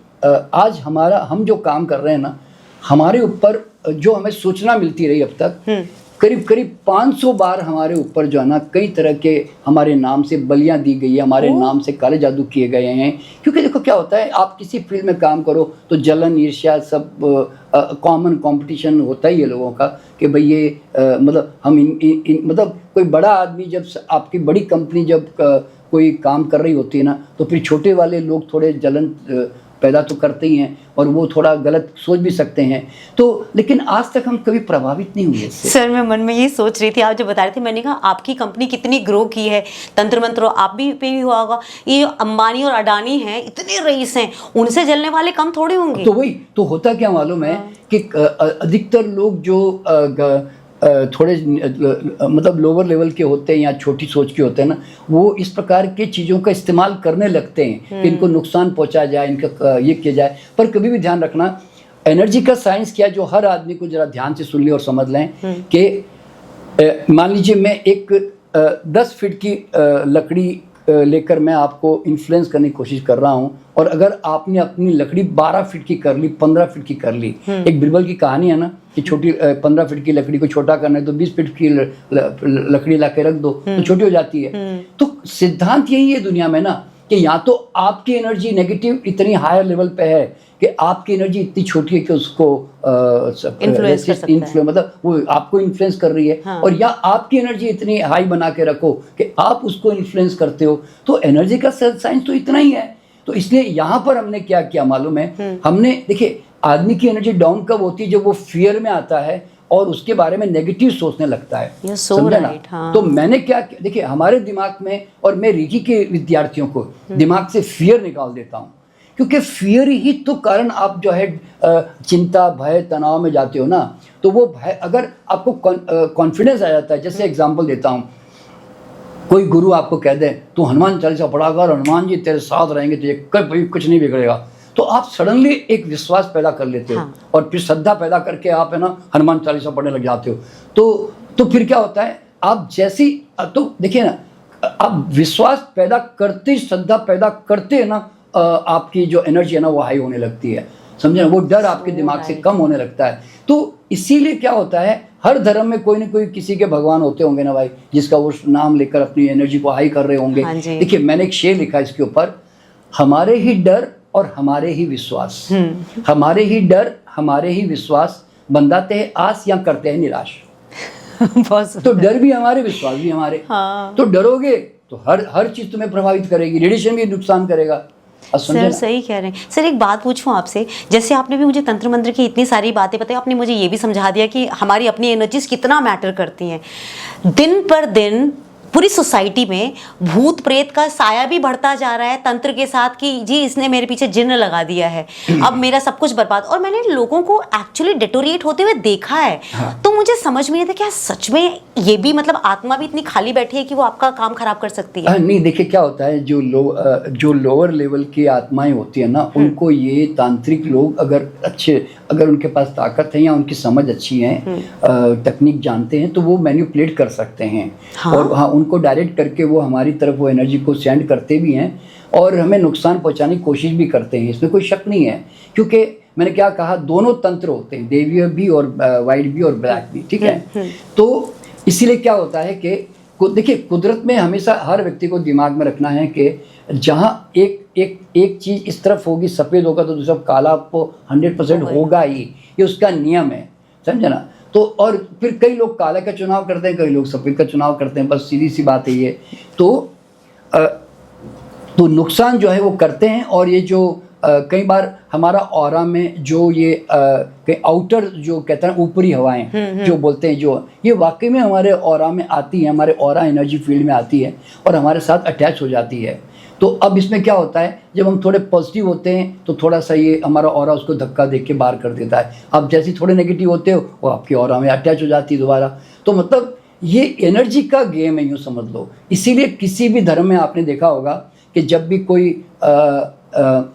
आज हम जो काम कर रहे हैं ना, हमारे ऊपर जो हमें सूचना मिलती रही अब तक, करीब करीब 500 बार हमारे ऊपर जो है ना कई तरह के हमारे नाम से बलियां दी गई है, हमारे नाम से काले जादू किए गए हैं। क्योंकि देखो क्या होता है, आप किसी फील्ड में काम करो तो जलन, ईर्ष्या, सब कॉमन कंपटीशन होता ही है लोगों का कि भाई ये मतलब हम मतलब कोई बड़ा आदमी, जब आपकी बड़ी कंपनी जब कोई काम कर रही होती है ना, तो फिर छोटे वाले लोग थोड़े जलन पैदा तो करते ही हैं, और वो थोड़ा गलत सोच भी सकते हैं। तो लेकिन आज तक हम कभी प्रभावित नहीं हुए इससे। सर मैं मन में ये सोच रही थी, आप जो बता रहे थे, मैंने कहा आपकी कंपनी कितनी ग्रो की है, तंत्र मंत्र आप भी पे भी हुआ होगा। ये अंबानी और अडानी हैं, इतने रईस हैं, उनसे जलने वाले कम थोड़े होंगे। तो वही तो होता क्या मालूम है कि अधिकतर लोग जो थोड़े मतलब लोअर लेवल के होते हैं या छोटी सोच के होते हैं ना, वो इस प्रकार के चीज़ों का इस्तेमाल करने लगते हैं कि इनको नुकसान पहुंचाया जाए, इनका ये किया जाए। पर कभी भी ध्यान रखना, एनर्जी का साइंस क्या है, जो हर आदमी को जरा ध्यान से सुन ले और समझ लें कि मान लीजिए मैं एक 10 फीट की लकड़ी लेकर मैं आपको इन्फ्लुएंस करने की कोशिश कर रहा हूं, और अगर आपने अपनी लकड़ी 12 फीट की कर ली, 15 फीट की कर ली, एक बिरबल की कहानी है ना कि छोटी 15 फीट की लकड़ी को छोटा करना है तो 20 फीट की लकड़ी ला के रख दो तो छोटी हो जाती है। तो सिद्धांत यही है दुनिया में ना कि या तो आपकी एनर्जी नेगेटिव इतनी हायर लेवल पे है कि आपकी एनर्जी इतनी छोटी है कि उसको मतलब वो आपको इन्फ्लुएंस कर रही है, और या आपकी एनर्जी इतनी हाई बना के रखो कि आप उसको इन्फ्लुएंस करते हो। तो एनर्जी का साइंस तो इतना ही है। तो इसलिए यहाँ पर हमने क्या किया मालूम है, हमने देखिए आदमी की एनर्जी डाउन कब होती है, जब वो फियर में आता है और उसके बारे में नेगेटिव सोचने लगता है। समझा ना? तो मैंने क्या, देखिए हमारे दिमाग में, और मैं रीकी के विद्यार्थियों को दिमाग से फियर निकाल देता हूँ, क्योंकि फियर ही तो कारण आप जो है चिंता, भय, तनाव में जाते हो ना। तो वो भय, अगर आपको कॉन्फिडेंस आ जाता है, जैसे एग्जांपल देता हूँ, कोई गुरु आपको कह दे तू हनुमान चालीसा पढ़ा कर, हनुमान जी तेरे साथ रहेंगे, तुझे कभी कुछ नहीं बिगड़ेगा, तो आप सडनली एक विश्वास पैदा कर लेते हो, और फिर श्रद्धा पैदा करके आप है ना हनुमान चालीसा पढ़ने लग जाते हो। तो फिर क्या होता है, आप जैसी, तो देखिए ना, आप विश्वास पैदा करते, श्रद्धा पैदा करते हैं ना, आपकी जो एनर्जी है ना वो हाई होने लगती है। समझे ना? वो डर आपके दिमाग से कम होने लगता है। तो इसीलिए क्या होता है, हर धर्म में कोई ना कोई किसी के भगवान होते होंगे ना भाई, जिसका वो नाम लेकर अपनी एनर्जी को हाई कर रहे होंगे। देखिए मैंने एक शेर लिखा इसके ऊपर, हमारे ही डर और हमारे ही विश्वास, हमारे ही डर हमारे ही विश्वास बंधाते हैं आस या करते हैं निराश। तो डर भी हमारे, विश्वास भी हमारे। तो डरोगे तो हर चीज तुम्हें प्रभावित करेगी, रेडिएशन भी नुकसान करेगा। सर सही कह रहे हैं। सर एक बात पूछूं आपसे, जैसे आपने भी मुझे तंत्र मंत्र की इतनी सारी बातें बताई, आपने मुझे ये भी समझा दिया कि हमारी अपनी एनर्जीज कितना मैटर करती हैं। दिन पर दिन पूरी सोसाइटी में भूत प्रेत का साया भी बढ़ता जा रहा है तंत्र के साथ कि जी इसने मेरे पीछे जिन्न लगा दिया है, अब मेरा सब कुछ बर्बाद। और मैंने लोगों को एक्चुअली डिटोरिएट होते हुए देखा है। तो मुझे समझ में नहीं आता क्या सच में ये भी मतलब आत्मा भी इतनी खाली बैठी है कि वो आपका काम खराब कर सकती है? नहीं, देखिए क्या होता है, जो लोअर लेवल की आत्माएं होती है ना, उनको ये तांत्रिक लोग अगर उनके पास ताकत है या उनकी समझ अच्छी है, टेक्निक जानते हैं, तो वो मैनिपुलेट कर सकते हैं। और हाँ, उनको डायरेक्ट करके वो हमारी तरफ वो एनर्जी को सेंड करते भी हैं और हमें नुकसान पहुंचाने की कोशिश भी करते हैं। इसमें कोई शक नहीं है, क्योंकि मैंने क्या कहा, दोनों तंत्र होते हैं, देवीय भी और वाइट भी और ब्लैक भी, ठीक है। तो इसीलिए क्या होता है कि देखिए कुदरत में हमेशा हर व्यक्ति को दिमाग में रखना है कि जहाँ एक चीज़ इस तरफ होगी, सफ़ेद होगा तो दूसरा काला, आपको 100% होगा ही, ये उसका नियम है। समझे ना? तो और फिर कई लोग काला का चुनाव करते हैं, कई लोग सफ़ेद का चुनाव करते हैं, बस सीधी सी बात है ये। तो नुकसान जो है वो करते हैं। और ये जो कई बार हमारा ऑरा में जो ये आउटर जो कहते हैं ऊपरी हवाएं जो बोलते हैं, जो ये वाकई में हमारे ऑरा में आती है, हमारे ऑरा एनर्जी फील्ड में आती है और हमारे साथ अटैच हो जाती है। तो अब इसमें क्या होता है, जब हम थोड़े पॉजिटिव होते हैं तो थोड़ा सा ये हमारा ऑरा उसको धक्का दे के बाहर कर देता है। अब जैसे थोड़े नेगेटिव होते हो वो आपकी ऑरा में अटैच हो जाती है दोबारा। तो मतलब ये एनर्जी का गेम है, यूँ समझ लो। इसीलिए किसी भी धर्म में आपने देखा होगा कि जब भी कोई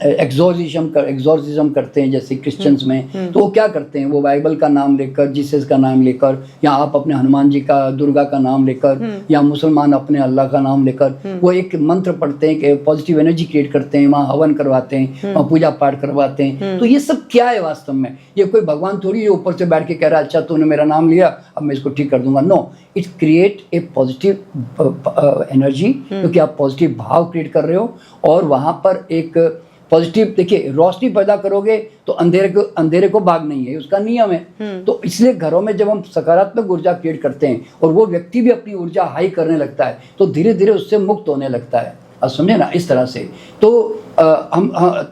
एग्जॉर्सिज्म करते हैं जैसे क्रिश्चियंस में, तो वो क्या करते हैं, वो बाइबल का नाम लेकर, जीसस का नाम लेकर, या आप अपने हनुमान जी का, दुर्गा का नाम लेकर, या मुसलमान अपने अल्लाह का नाम लेकर वो एक मंत्र पढ़ते हैं कि पॉजिटिव एनर्जी क्रिएट करते हैं, वहाँ हवन करवाते हैं, वहाँ पूजा पाठ करवाते हैं। तो ये सब क्या है वास्तव में? ये कोई भगवान थोड़ी है ऊपर से बैठ के कह रहा है अच्छा तूने मेरा नाम लिया अब मैं इसको ठीक कर दूंगा। No, it create a positive energy, क्योंकि आप पॉजिटिव भाव क्रिएट कर रहे हो और वहाँ पर एक पॉजिटिव, देखिए रोशनी पैदा करोगे तो अंधेरे को भाग नहीं है, उसका नियम है। तो इसलिए घरों में जब हम सकारात्मक ऊर्जा क्रिएट करते हैं और वो व्यक्ति भी अपनी ऊर्जा हाई करने लगता है तो धीरे धीरे उससे मुक्त होने लगता है। आप समझे ना, इस तरह से। तो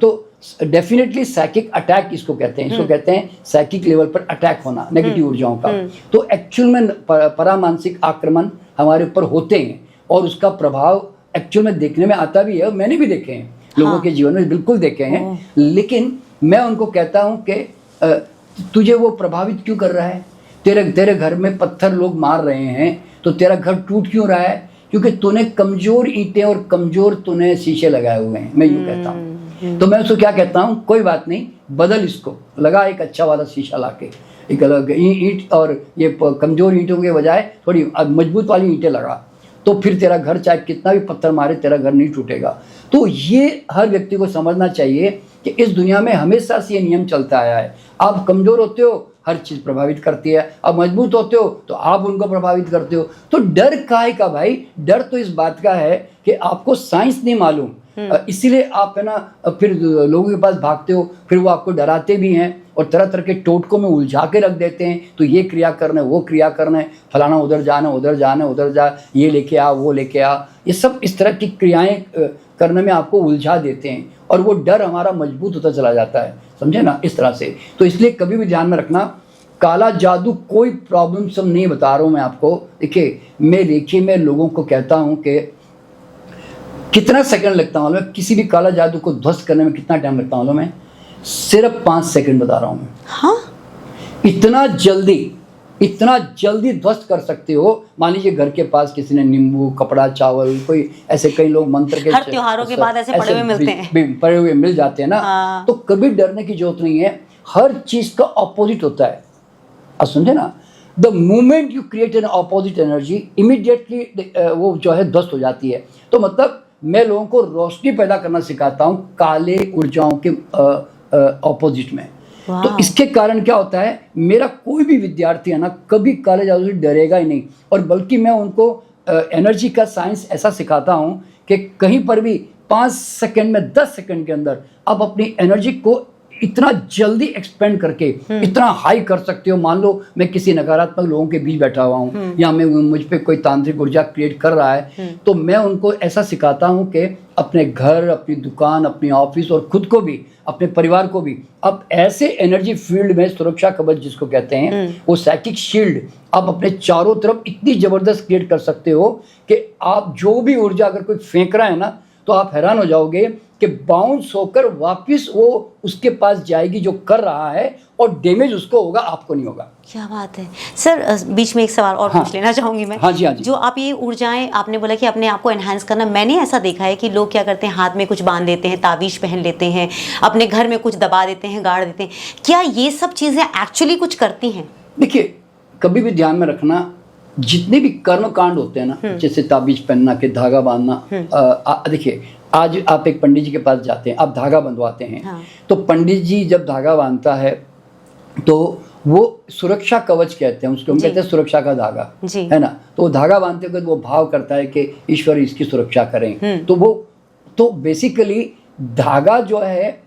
तो डेफिनेटली साइकिक अटैक इसको कहते हैं, इसको कहते हैं साइकिक लेवल पर अटैक होना नेगेटिव ऊर्जाओं का। तो एक्चुअल में परामानसिक आक्रमण हमारे ऊपर होते हैं और उसका प्रभाव एक्चुअल में देखने में आता भी है, मैंने भी देखे हैं लोगों के जीवन में, बिल्कुल देखे हैं। लेकिन मैं उनको कहता हूं कि तुझे वो प्रभावित क्यों कर रहा है? तेरे घर में पत्थर लोग मार रहे हैं तो तेरा घर टूट क्यों रहा है? क्योंकि तूने कमजोर ईंटें और कमजोर तूने शीशे लगाए हुए हैं। मैं यूँ कहता हूँ। तो मैं उसको क्या कहता हूँ, कोई बात नहीं, बदल इसको, लगा एक अच्छा वाला शीशा ला के, एक अलग ईंट और ये कमजोर ईंटों के बजाय थोड़ी मजबूत वाली ईंटें लगा, तो फिर तेरा घर चाहे कितना भी पत्थर मारे तेरा घर नहीं टूटेगा। तो ये हर व्यक्ति को समझना चाहिए कि इस दुनिया में हमेशा से ये नियम चलता आया है। आप कमजोर होते हो, हर चीज़ प्रभावित करती है, आप मजबूत होते हो तो आप उनको प्रभावित करते हो। तो डर काहे का भाई? डर तो इस बात का है कि आपको साइंस नहीं मालूम, इसीलिए आप है ना फिर लोगों के पास भागते हो, फिर वो आपको डराते भी हैं और तरह तरह के टोटकों में उलझा के रख देते हैं। तो ये क्रिया करना है, वो क्रिया करना है, फलाना उधर जाना, उधर जाना, उधर जा, ये लेके आ, वो लेके आ, ये सब इस तरह की क्रियाएं करने में आपको उलझा देते हैं और वो डर हमारा मजबूत होता चला जाता है, समझे ना, इस तरह से। तो इसलिए कभी भी ध्यान में रखना, काला जादू कोई प्रॉब्लम सब नहीं बता रहा हूँ मैं आपको। देखिए मैं रेखी में लोगों को कहता हूँ कि कितना सेकंड लगता है मालूम है? किसी भी काला जादू को ध्वस्त करने में कितना टाइम लगता है मालूम है? सिर्फ 5 सेकंड बता रहा हूँ मैं। हाँ? इतना जल्दी ध्वस्त कर सकते हो। मान लीजिए घर के पास किसी ने नींबू, कपड़ा, चावल, कोई ऐसे कई लोग मंत्र के हर त्योहारों के बाद ऐसे पड़े हुए मिलते हैं, पड़े हुए मिल जाते हैं ना। हाँ। तो कभी डरने की जरूरत नहीं है, हर चीज का ऑपोजिट होता है। आप समझे ना, the moment you create an opposite energy immediately वो जो है ध्वस्त हो जाती है। तो मतलब मैं लोगों को रोशनी पैदा करना सिखाता हूँ काले ऊर्जाओं के ऑपोजिट में। तो इसके कारण क्या होता है, मेरा कोई भी विद्यार्थी है ना कभी काले जादू से डरेगा ही नहीं, और बल्कि मैं उनको एनर्जी का साइंस ऐसा सिखाता हूँ कि कहीं पर भी 5 सेकंड में 10 सेकंड के अंदर आप अपनी एनर्जी को इतना जल्दी एक्सपेंड करके इतना हाई कर सकते हो। मान लो मैं किसी नकारात्मक लोगों के बीच बैठा हुआ हूँ या मैं मुझ पे कोई तांत्रिक ऊर्जा क्रिएट कर रहा है, तो मैं उनको ऐसा सिखाता हूँ कि अपने घर, अपनी दुकान, अपनी ऑफिस और खुद को भी, अपने परिवार को भी आप ऐसे एनर्जी फील्ड में, सुरक्षा कवच जिसको कहते हैं, वो साइकिक शील्ड आप अपने चारों तरफ इतनी जबरदस्त क्रिएट कर सकते हो कि आप जो भी ऊर्जा अगर कोई फेंक रहा है ना, तो आप हैरान हो जाओगे कि बाउंस होकर वापस वो उसके पास जाएगी जो कर रहा है, और डैमेज उसको होगा, आपको नहीं होगा। क्या बात है सर। बीच में एक सवाल और पूछ लेना चाहूंगी मैं। हाँ जी, हाँ जी। जो आप ये ऊर्जाएं, आपने बोला कि अपने आप को एनहांस करना, मैंने ऐसा देखा है कि लोग क्या करते हैं, हाथ में कुछ बांध देते हैं, ताबीज पहन लेते हैं, अपने घर में कुछ दबा देते हैं, गाड़ देते हैं। क्या ये सब चीजें एक्चुअली कुछ करती हैं? देखिए कभी भी ध्यान में रखना, जितने भी कर्म कांड होते हैं ना, जैसे ताबीज पहनना के धागा बांधना, देखिए आज आप एक पंडित जी के पास जाते हैं, आप धागा बंधवाते हैं। हाँ। तो पंडित जी जब धागा बांधता है तो वो सुरक्षा कवच कहते हैं उसको, हम कहते हैं सुरक्षा का धागा, है ना। तो वो धागा बांधते वक्त वो भाव करता है कि ईश्वर इसकी सुरक्षा करें। तो बेसिकली धागा जो है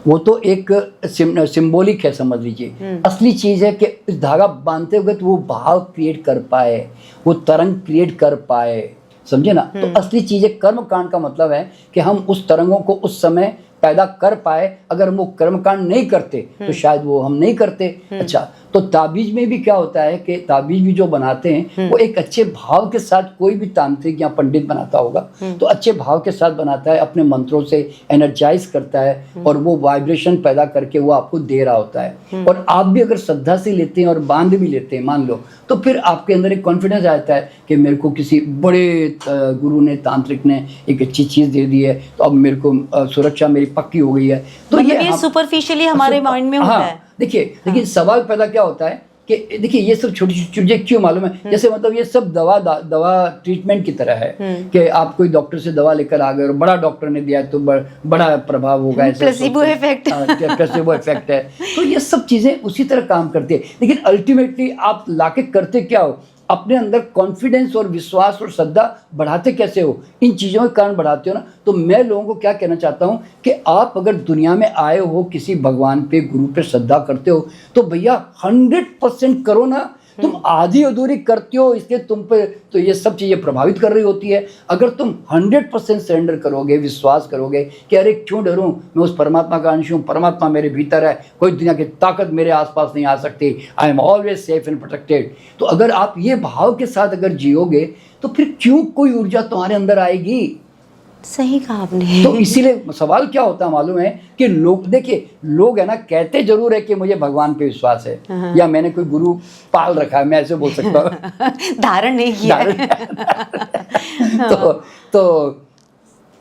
वो तो एक सिंबॉलिक है, समझ लीजिए। असली चीज है कि इस धागा बांधते वक्त वो भाव क्रिएट कर पाए, वो तरंग क्रिएट कर पाए, समझे ना। तो असली चीज है कर्म कांड का मतलब है कि हम उस तरंगों को उस समय पैदा कर पाए, अगर हम वो कर्मकांड नहीं करते तो शायद वो हम नहीं करते। अच्छा, तो ताबीज में भी क्या होता है कि ताबीज भी जो बनाते हैं वो एक अच्छे भाव के साथ, कोई भी तांत्रिक या पंडित बनाता होगा तो अच्छे भाव के साथ बनाता है, अपने मंत्रों से एनर्जाइज करता है और वो वाइब्रेशन पैदा करके वो आपको दे रहा होता है। और आप भी अगर श्रद्धा से लेते हैं और बांध भी लेते हैं, मान लो, तो फिर आपके अंदर एक कॉन्फिडेंस आता है कि मेरे को किसी बड़े गुरु ने, तांत्रिक ने एक अच्छी चीज दे दी है, तो अब मेरे को सुरक्षा मेरी पक्की हो गई है। तो ये सुपरफिशियली हमारे माइंड में होता है। देखिए, लेकिन सवाल पैदा क्या होता है कि देखिए ये सब छोटी छोटी चीजें क्यों मालूम है, जैसे मतलब ये सब दवा ट्रीटमेंट की तरह है कि आप कोई डॉक्टर से दवा लेकर आ गए और बड़ा डॉक्टर ने दिया तो बड़ा प्रभाव होगा, प्लेसिबो इफेक्ट प्लेसिबो इफेक्ट है। तो ये सब चीजें उसी तरह काम करती है, लेकिन अल्टीमेटली आप लाके करते क्या हो, अपने अंदर कॉन्फिडेंस और विश्वास और श्रद्धा बढ़ाते कैसे हो, इन चीज़ों के कारण बढ़ाते हो ना। तो मैं लोगों को क्या कहना चाहता हूँ कि आप अगर दुनिया में आए हो, किसी भगवान पे, गुरु पे श्रद्धा करते हो, तो भैया 100% करो ना। तुम आधी अधूरी करते हो इसलिए तुम पे तो ये सब चीज़ें प्रभावित कर रही होती है। अगर तुम 100% सरेंडर करोगे, विश्वास करोगे कि अरे क्यों डरूं, मैं उस परमात्मा का अंश हूँ, परमात्मा मेरे भीतर है, कोई दुनिया की ताकत मेरे आसपास नहीं आ सकती, I am always safe and protected. तो अगर आप ये भाव के साथ अगर जियोगे तो फिर क्यों कोई ऊर्जा तुम्हारे अंदर आएगी। सही कहा आपने। तो इसीलिए सवाल क्या होता है मालूम है कि लोग, देखिए लोग है ना, कहते जरूर है कि मुझे भगवान पे विश्वास है या मैंने कोई गुरु पाल रखा है, मैं ऐसे बोल सकता हूँ धारण नहीं किया तो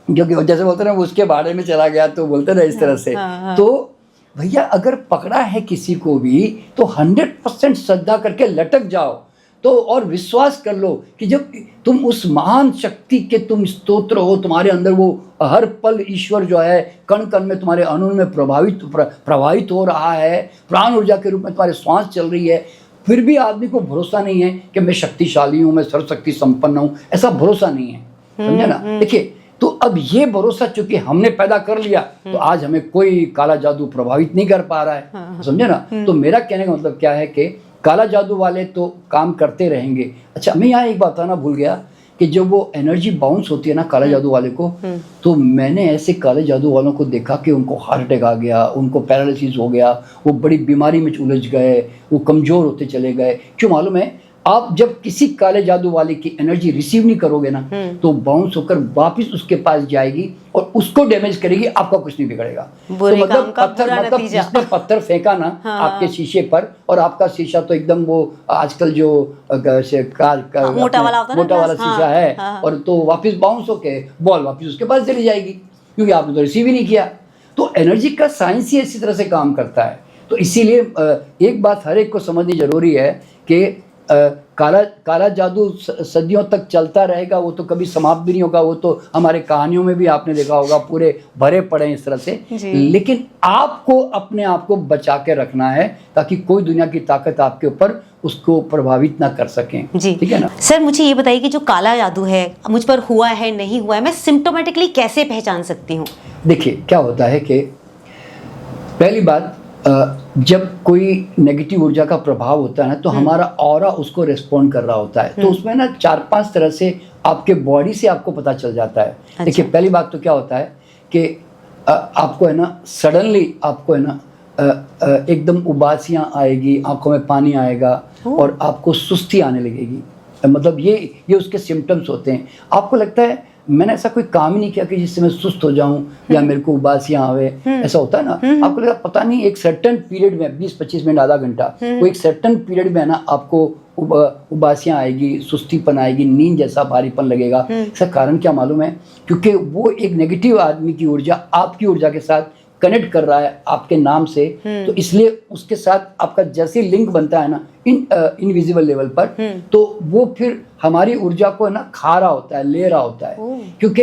क्योंकि जैसे बोलते ना उसके बारे में चला गया, तो बोलते ना इस तरह से। तो भैया अगर पकड़ा है किसी को भी तो 100% श्रद्धा करके लटक जाओ, तो और विश्वास कर लो कि जब तुम उस महान शक्ति के तुम स्तोत्र हो, तुम्हारे अंदर वो हर पल ईश्वर जो है कण कण में तुम्हारे अणु में प्रवाहित हो रहा है, प्राण ऊर्जा के रूप में तुम्हारे श्वास चल रही है, फिर भी आदमी को भरोसा नहीं है कि मैं शक्तिशाली हूँ, मैं सर्वशक्ति संपन्न हूँ, ऐसा भरोसा नहीं है, समझे ना। देखिए, तो अब ये भरोसा चूंकि हमने पैदा कर लिया तो आज हमें कोई काला जादू प्रभावित नहीं कर पा रहा है, समझे ना। तो मेरा कहने का मतलब क्या है कि काला जादू वाले तो काम करते रहेंगे। अच्छा, मैं यहाँ एक बात बताना भूल गया कि जब वो एनर्जी बाउंस होती है ना काला जादू वाले को, तो मैंने ऐसे काले जादू वालों को देखा कि उनको हार्ट अटैक आ गया, उनको पैरालिसिस हो गया, वो बड़ी बीमारी में उलझ गए, वो कमज़ोर होते चले गए। क्यों मालूम है, आप जब किसी काले जादू वाले की एनर्जी रिसीव नहीं करोगे ना तो बाउंस होकर वापस उसके पास जाएगी और उसको डैमेज करेगी, आपका कुछ नहीं बिगड़ेगा। तो मतलब जिसने पत्थर फेंका ना आपके शीशे पर, और आपका शीशा तो एकदम वो आजकल जो मोटा वाला शीशा है, और तो वापस बाउंस होके बॉल वापस उसके पास चली जाएगी क्योंकि आपने तो रिसीव ही नहीं किया। तो एनर्जी का साइंस ही इसी तरह से काम करता है। तो इसीलिए एक बात हर एक को समझनी जरूरी है कि काला जादू सदियों तक चलता रहेगा, वो तो कभी समाप्त भी नहीं होगा। वो तो हमारे कहानियों में भी आपने देखा होगा, पूरे भरे पड़े हैं इस तरह से। लेकिन आपको अपने आप को बचा के रखना है ताकि कोई दुनिया की ताकत आपके ऊपर उसको प्रभावित ना कर सकें। ठीक है ना। सर मुझे ये बताइए कि जो काला जादू है मुझ पर हुआ है नहीं हुआ है, मैं सिम्टोमेटिकली कैसे पहचान सकती हूँ? देखिए क्या होता है कि पहली बात, जब कोई नेगेटिव ऊर्जा का प्रभाव होता है ना तो हमारा ऑरा उसको रिस्पॉन्ड कर रहा होता है। तो उसमें ना 4-5 तरह से आपके बॉडी से आपको पता चल जाता है। अच्छा। देखिए पहली बात तो क्या होता है कि आपको है ना सडनली आपको है ना एकदम उबासियाँ आएगी, आंखों में पानी आएगा और आपको सुस्ती आने लगेगी। मतलब ये उसके सिम्टम्स होते हैं। आपको लगता है मैंने ऐसा कोई काम ही नहीं किया कि जिससे मैं सुस्त हो जाऊं या मेरे को उबासियां आवे, ऐसा होता है ना। आपको लगा पता नहीं एक सर्टेन पीरियड में 20-25 मिनट आधा घंटा वो एक सर्टेन पीरियड में है ना आपको उबासियां आएगी, सुस्तीपन आएगी, नींद जैसा भारीपन लगेगा। इसका कारण क्या मालूम है? क्योंकि वो एक नेगेटिव आदमी की ऊर्जा आपकी ऊर्जा के साथ कनेक्ट कर रहा है आपके नाम से, तो इसलिए उसके साथ आपका जैसे लिंक बनता है ना इनविजिबल लेवल पर, तो वो फिर हमारी ऊर्जा को है ना खा रहा होता है, ले रहा होता है। क्योंकि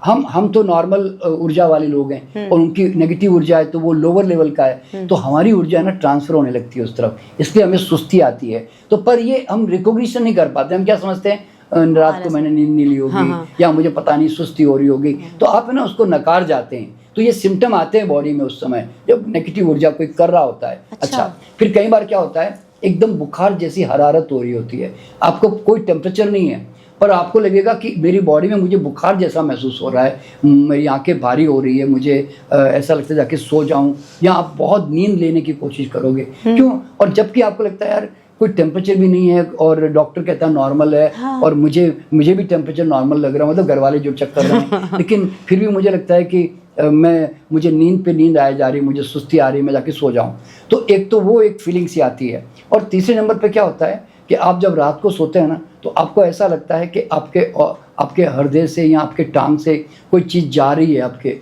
हम तो नॉर्मल ऊर्जा वाले लोग हैं और उनकी नेगेटिव ऊर्जा है तो वो लोअर लेवल का है, तो हमारी ऊर्जा है ना ट्रांसफर होने लगती है उस तरफ, इसलिए हमें सुस्ती आती है। तो पर ये हम रिकॉग्निशन नहीं कर पाते। हम क्या समझते हैं रात को मैंने नींद नहीं ली होगी या मुझे पता नहीं सुस्ती हो रही होगी, तो आप है ना उसको नकार जाते हैं। तो ये सिम्टम आते हैं बॉडी में उस समय जब नेगेटिव ऊर्जा कोई कर रहा होता है। अच्छा, फिर कई बार क्या होता है एकदम बुखार जैसी हरारत हो रही होती है, आपको कोई टेम्परेचर नहीं है, पर आपको लगेगा कि मेरी बॉडी में मुझे बुखार जैसा महसूस हो रहा है, मेरी आंखें भारी हो रही है, मुझे ऐसा लगता है जाके सो जाऊं, या आप बहुत नींद लेने की कोशिश करोगे। क्यों? और जबकि आपको लगता है यार कोई टेम्परेचर भी नहीं है और डॉक्टर कहता है नॉर्मल है, हाँ। और मुझे भी टेम्परेचर नॉर्मल लग रहा है, मतलब घर वाले जो चेक कर रहे हैं लेकिन फिर भी मुझे लगता है कि मुझे नींद पे नींद आए जा रही है, मुझे सुस्ती आ रही है, मैं जाके सो जाऊं। तो एक तो वो एक फीलिंग सी आती है। और तीसरे नंबर पे क्या होता है कि आप जब रात को सोते हैं ना, तो आपको ऐसा लगता है कि आपके हृदय से या आपके टांग से कोई चीज जा रही है आपके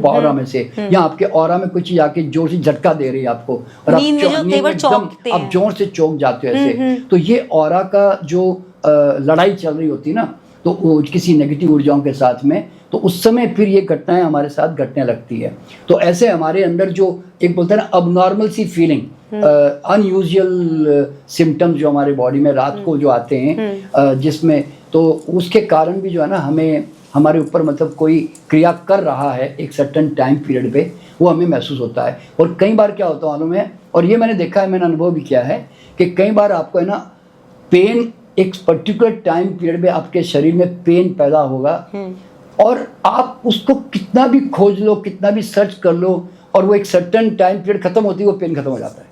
ऑरा में से, या आपके ऑरा में कोई चीज आके जोर से झटका दे रही है आपको, और आप जोर से चौंक जाते हो ऐसे। तो ये ऑरा का जो लड़ाई चल रही होती है ना, तो किसी नेगेटिव ऊर्जाओं के साथ में, तो उस समय फिर ये घटनाएं हमारे साथ घटने लगती है। तो ऐसे हमारे अंदर जो एक बोलते हैं ना अबनॉर्मल सी फीलिंग, अनयूजुअल सिम्टम्स जो हमारे बॉडी में रात को जो आते हैं, जिसमें तो उसके कारण भी जो है ना हमें हमारे ऊपर मतलब कोई क्रिया कर रहा है एक सर्टेन टाइम पीरियड पे, वो हमें महसूस होता है। और कई बार क्या होता है मालूम है, और ये मैंने देखा है, मैंने अनुभव भी किया है कि कई बार आपको है ना पेन एक पर्टिकुलर टाइम पीरियड में आपके शरीर में पेन पैदा होगा, और आप उसको कितना भी खोज लो, कितना भी सर्च कर लो, और वो एक सर्टेन टाइम पीरियड खत्म होती है, वो पेन खत्म हो जाता है।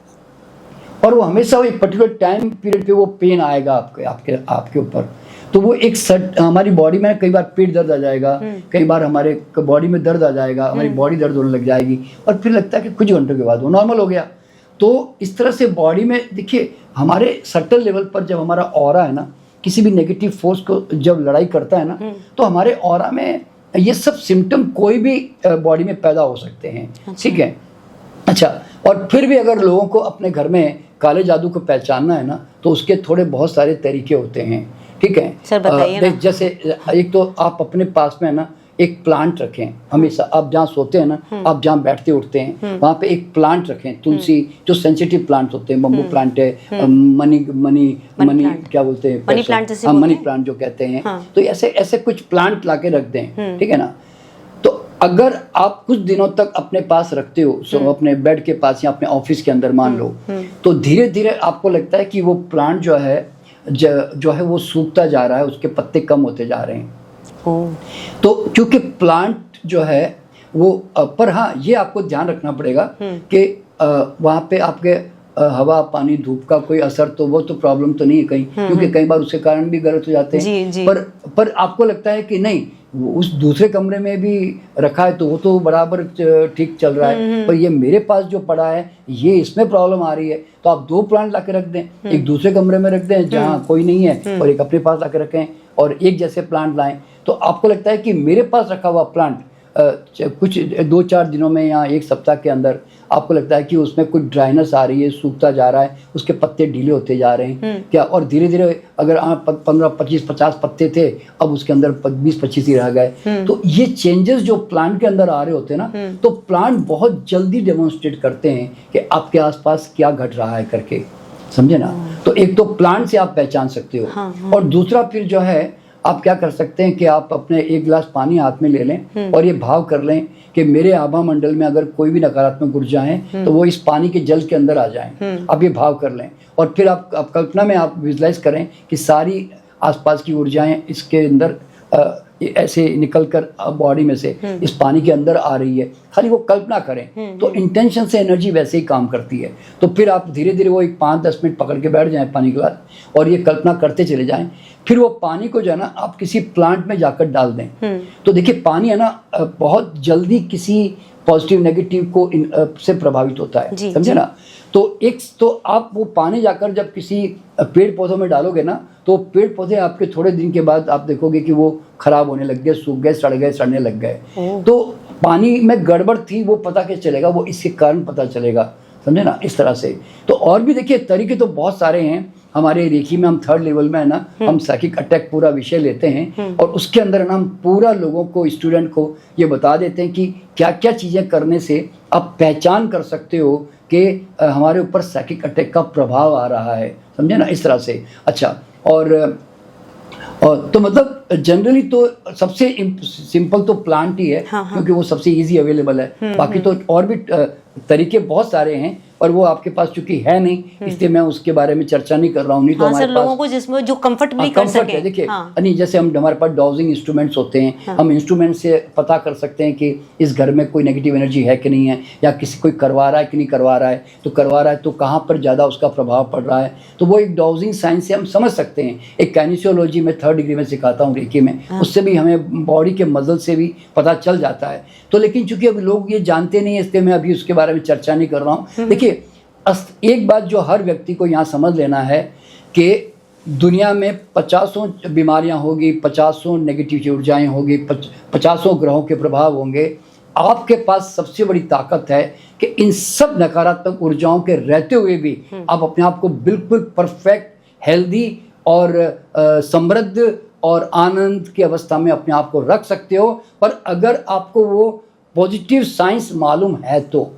और वो हमेशा वो एक पर्टिकुलर टाइम पीरियड पे वो पेन आएगा आपके ऊपर। तो वो एक हमारी बॉडी में कई बार पेट दर्द आ जाएगा, कई बार हमारे बॉडी में दर्द आ जाएगा, हमारी बॉडी दर्द होने लग जाएगी, और फिर लगता है कि कुछ घंटों के बाद वो नॉर्मल हो गया। तो इस तरह से बॉडी में देखिए हमारे सटल लेवल पर जब हमारा ऑरा है ना किसी भी नेगेटिव फोर्स को जब लड़ाई करता है ना, तो हमारे ऑरा में ये सब सिम्टम कोई भी बॉडी में पैदा हो सकते हैं। ठीक है, अच्छा। और फिर भी अगर लोगों को अपने घर में काले जादू को पहचानना है ना, तो उसके थोड़े बहुत सारे तरीके होते हैं। ठीक है सर, बताइए ना। जैसे एक तो आप अपने पास में है ना एक प्लांट रखें हमेशा। आप जहाँ सोते हैं ना, आप जहाँ बैठते उठते हैं, वहाँ पे एक प्लांट रखें। तुलसी जो सेंसिटिव प्लांट होते हैं, बम्बू प्लांट है, मनी क्या बोलते हैं, मनी प्लांट जो कहते हैं। तो ऐसे कुछ प्लांट ला के रख दें, ठीक है ना। तो अगर आप कुछ दिनों तक अपने पास रखते हो, अपने बेड के पास या अपने ऑफिस के अंदर मान लो, तो धीरे धीरे आपको लगता है कि वो प्लांट जो है वो सूखता जा रहा है, उसके पत्ते कम होते जा रहे हैं। तो क्योंकि प्लांट जो है वो पर हाँ ये आपको ध्यान रखना पड़ेगा कि वहाँ पे आपके हवा पानी धूप का कोई असर, तो वो तो प्रॉब्लम तो नहीं है कहीं, क्योंकि कई बार उसके कारण भी गलत हो जाते हैं। जी। पर आपको लगता है कि नहीं उस दूसरे कमरे में भी रखा है तो वो तो बराबर ठीक चल रहा है, पर ये मेरे पास जो पड़ा है ये इसमें प्रॉब्लम आ रही है। तो आप 2 प्लांट ला के रख दें, एक दूसरे कमरे में रख दें जहाँ कोई नहीं है, और एक अपने पास ला के रखें, और एक जैसे प्लांट लाएं। तो आपको लगता है कि मेरे पास रखा हुआ प्लांट कुछ 2-4 दिनों में या 1 सप्ताह के अंदर आपको लगता है कि उसमें कुछ ड्राइनेस आ रही है, सूखता जा रहा है, उसके पत्ते ढीले होते जा रहे हैं क्या, और धीरे धीरे अगर 15-20-50 पत्ते थे, अब उसके अंदर 20-25 ही रह गए। तो ये चेंजेस जो प्लांट के अंदर आ रहे होते हैं ना, तो प्लांट बहुत जल्दी डेमोन्स्ट्रेट करते हैं कि आपके आसपास क्या घट रहा है करके, समझे ना। तो एक तो प्लांट से आप पहचान सकते हो, और दूसरा फिर जो है आप क्या कर सकते हैं कि आप अपने 1 गिलास पानी हाथ में ले लें और ये भाव कर लें कि मेरे आभा मंडल में अगर कोई भी नकारात्मक ऊर्जा है तो वो इस पानी के जल के अंदर आ जाएं। आप ये भाव कर लें, और फिर आप कल्पना में आप विजुलाइज करें कि सारी आसपास की ऊर्जाएं इसके अंदर ऐसे निकलकर बॉडी में से इस पानी के अंदर आ रही है। खाली वो कल्पना करें, तो इंटेंशन से एनर्जी वैसे ही काम करती है। तो फिर आप धीरे धीरे वो 5-10 मिनट पकड़ के बैठ जाएं पानी के बाद, और ये कल्पना करते चले जाएं। फिर वो पानी को जो है ना आप किसी प्लांट में जाकर डाल दें। तो देखिए पानी है ना बहुत जल्दी किसी पॉजिटिव नेगेटिव को से प्रभावित होता है, समझे ना। तो आप वो पानी जाकर जब किसी पेड़ पौधों में डालोगे ना, तो पेड़ पौधे आपके थोड़े दिन के बाद आप देखोगे कि वो खराब होने लग गए, सूख गए, सड़ गए, सड़ने लग गए। तो पानी में गड़बड़ थी वो पता कैसे चलेगा, वो इसके कारण पता चलेगा, समझे ना, इस तरह से। तो और भी देखिए तरीके तो बहुत सारे हैं। हमारे रेखी में हम 3rd लेवल में है ना, हम साइकिक अटैक पूरा विषय लेते हैं, और उसके अंदर ना हम पूरा लोगों को, स्टूडेंट को ये बता देते हैं कि क्या क्या चीज़ें करने से आप पहचान कर सकते हो कि हमारे ऊपर साइकिक अटैक का प्रभाव आ रहा है, समझे ना, इस तरह से। अच्छा, और तो मतलब जनरली तो सबसे सिंपल तो प्लांट ही है, क्योंकि वो सबसे इजी अवेलेबल है। बाकी तो और भी तरीके बहुत सारे हैं और वो आपके पास चूंकि है नहीं, इसलिए मैं उसके बारे में चर्चा नहीं कर रहा हूँ। नहीं तो हमारे लोगों को जिसमें जो कंफर्टेबली कर सके। देखिए नहीं, जैसे हमारे पास डाउजिंग इंस्ट्रूमेंट्स होते हैं, हम इंस्ट्रूमेंट से पता कर सकते हैं कि इस घर में कोई नेगेटिव एनर्जी है कि नहीं है, या किसी कोई करवा रहा है कि नहीं करवा रहा है, तो करवा रहा है तो कहाँ पर ज़्यादा उसका प्रभाव पड़ रहा है, तो वो एक डाउजिंग साइंस से हम समझ सकते हैं। एक काइनेसियोलॉजी में 3rd डिग्री में सिखाता हूँ रेकी में, उससे भी हमें बॉडी के मसल से भी पता चल जाता है। तो लेकिन चूंकि अब लोग ये जानते नहीं है, इसलिए मैं अभी उसके बारे में चर्चा नहीं कर रहा हूँ। देखिए एक बात जो हर व्यक्ति को यहाँ समझ लेना है कि दुनिया में 50 बीमारियां होगी, 50 नेगेटिव ऊर्जाएं होगी, 50 ग्रहों के प्रभाव होंगे। आपके पास सबसे बड़ी ताकत है कि इन सब नकारात्मक ऊर्जाओं के रहते हुए भी आप अपने आप को बिल्कुल परफेक्ट, हेल्दी और समृद्ध और आनंद की अवस्था में अपने आप को रख सकते हो। पर अगर आपको वो पॉजिटिव साइंस मालूम है तो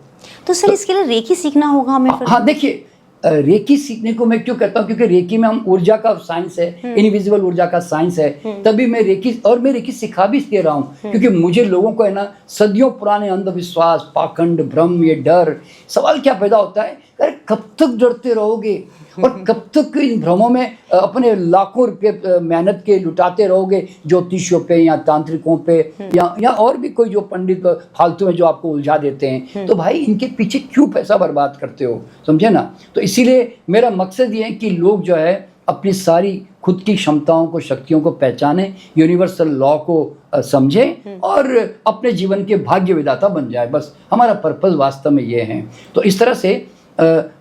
सर इसके लिए रेकी सीखना होगा हमें फिर? हाँ देखिए, रेकी सीखने को मैं क्यों कहता हूँ, क्योंकि रेकी में हम ऊर्जा का साइंस है, इनविजिबल ऊर्जा का साइंस है, तभी मैं रेकी, और मैं रेकी सिखा भी इसलिए रहा हूँ क्योंकि मुझे लोगों को है ना सदियों पुराने अंधविश्वास, पाखंड, भ्रम, ये डर, सवाल क्या पैदा होता है, अरे कब तक डरते रहोगे और कब तक इन भ्रमों में अपने लाखों रुपये मेहनत के लुटाते रहोगे ज्योतिषियों पे या तांत्रिकों पे या और भी कोई जो पंडित फालतू में जो आपको उलझा देते हैं। तो भाई इनके पीछे क्यों पैसा बर्बाद करते हो, समझे ना। तो इसीलिए मेरा मकसद ये है कि लोग जो है अपनी सारी खुद की क्षमताओं को, शक्तियों को पहचाने, यूनिवर्सल लॉ को समझें और अपने जीवन के भाग्य विधाता बन जाए। बस हमारा पर्पस वास्तव में ये है। तो इस तरह से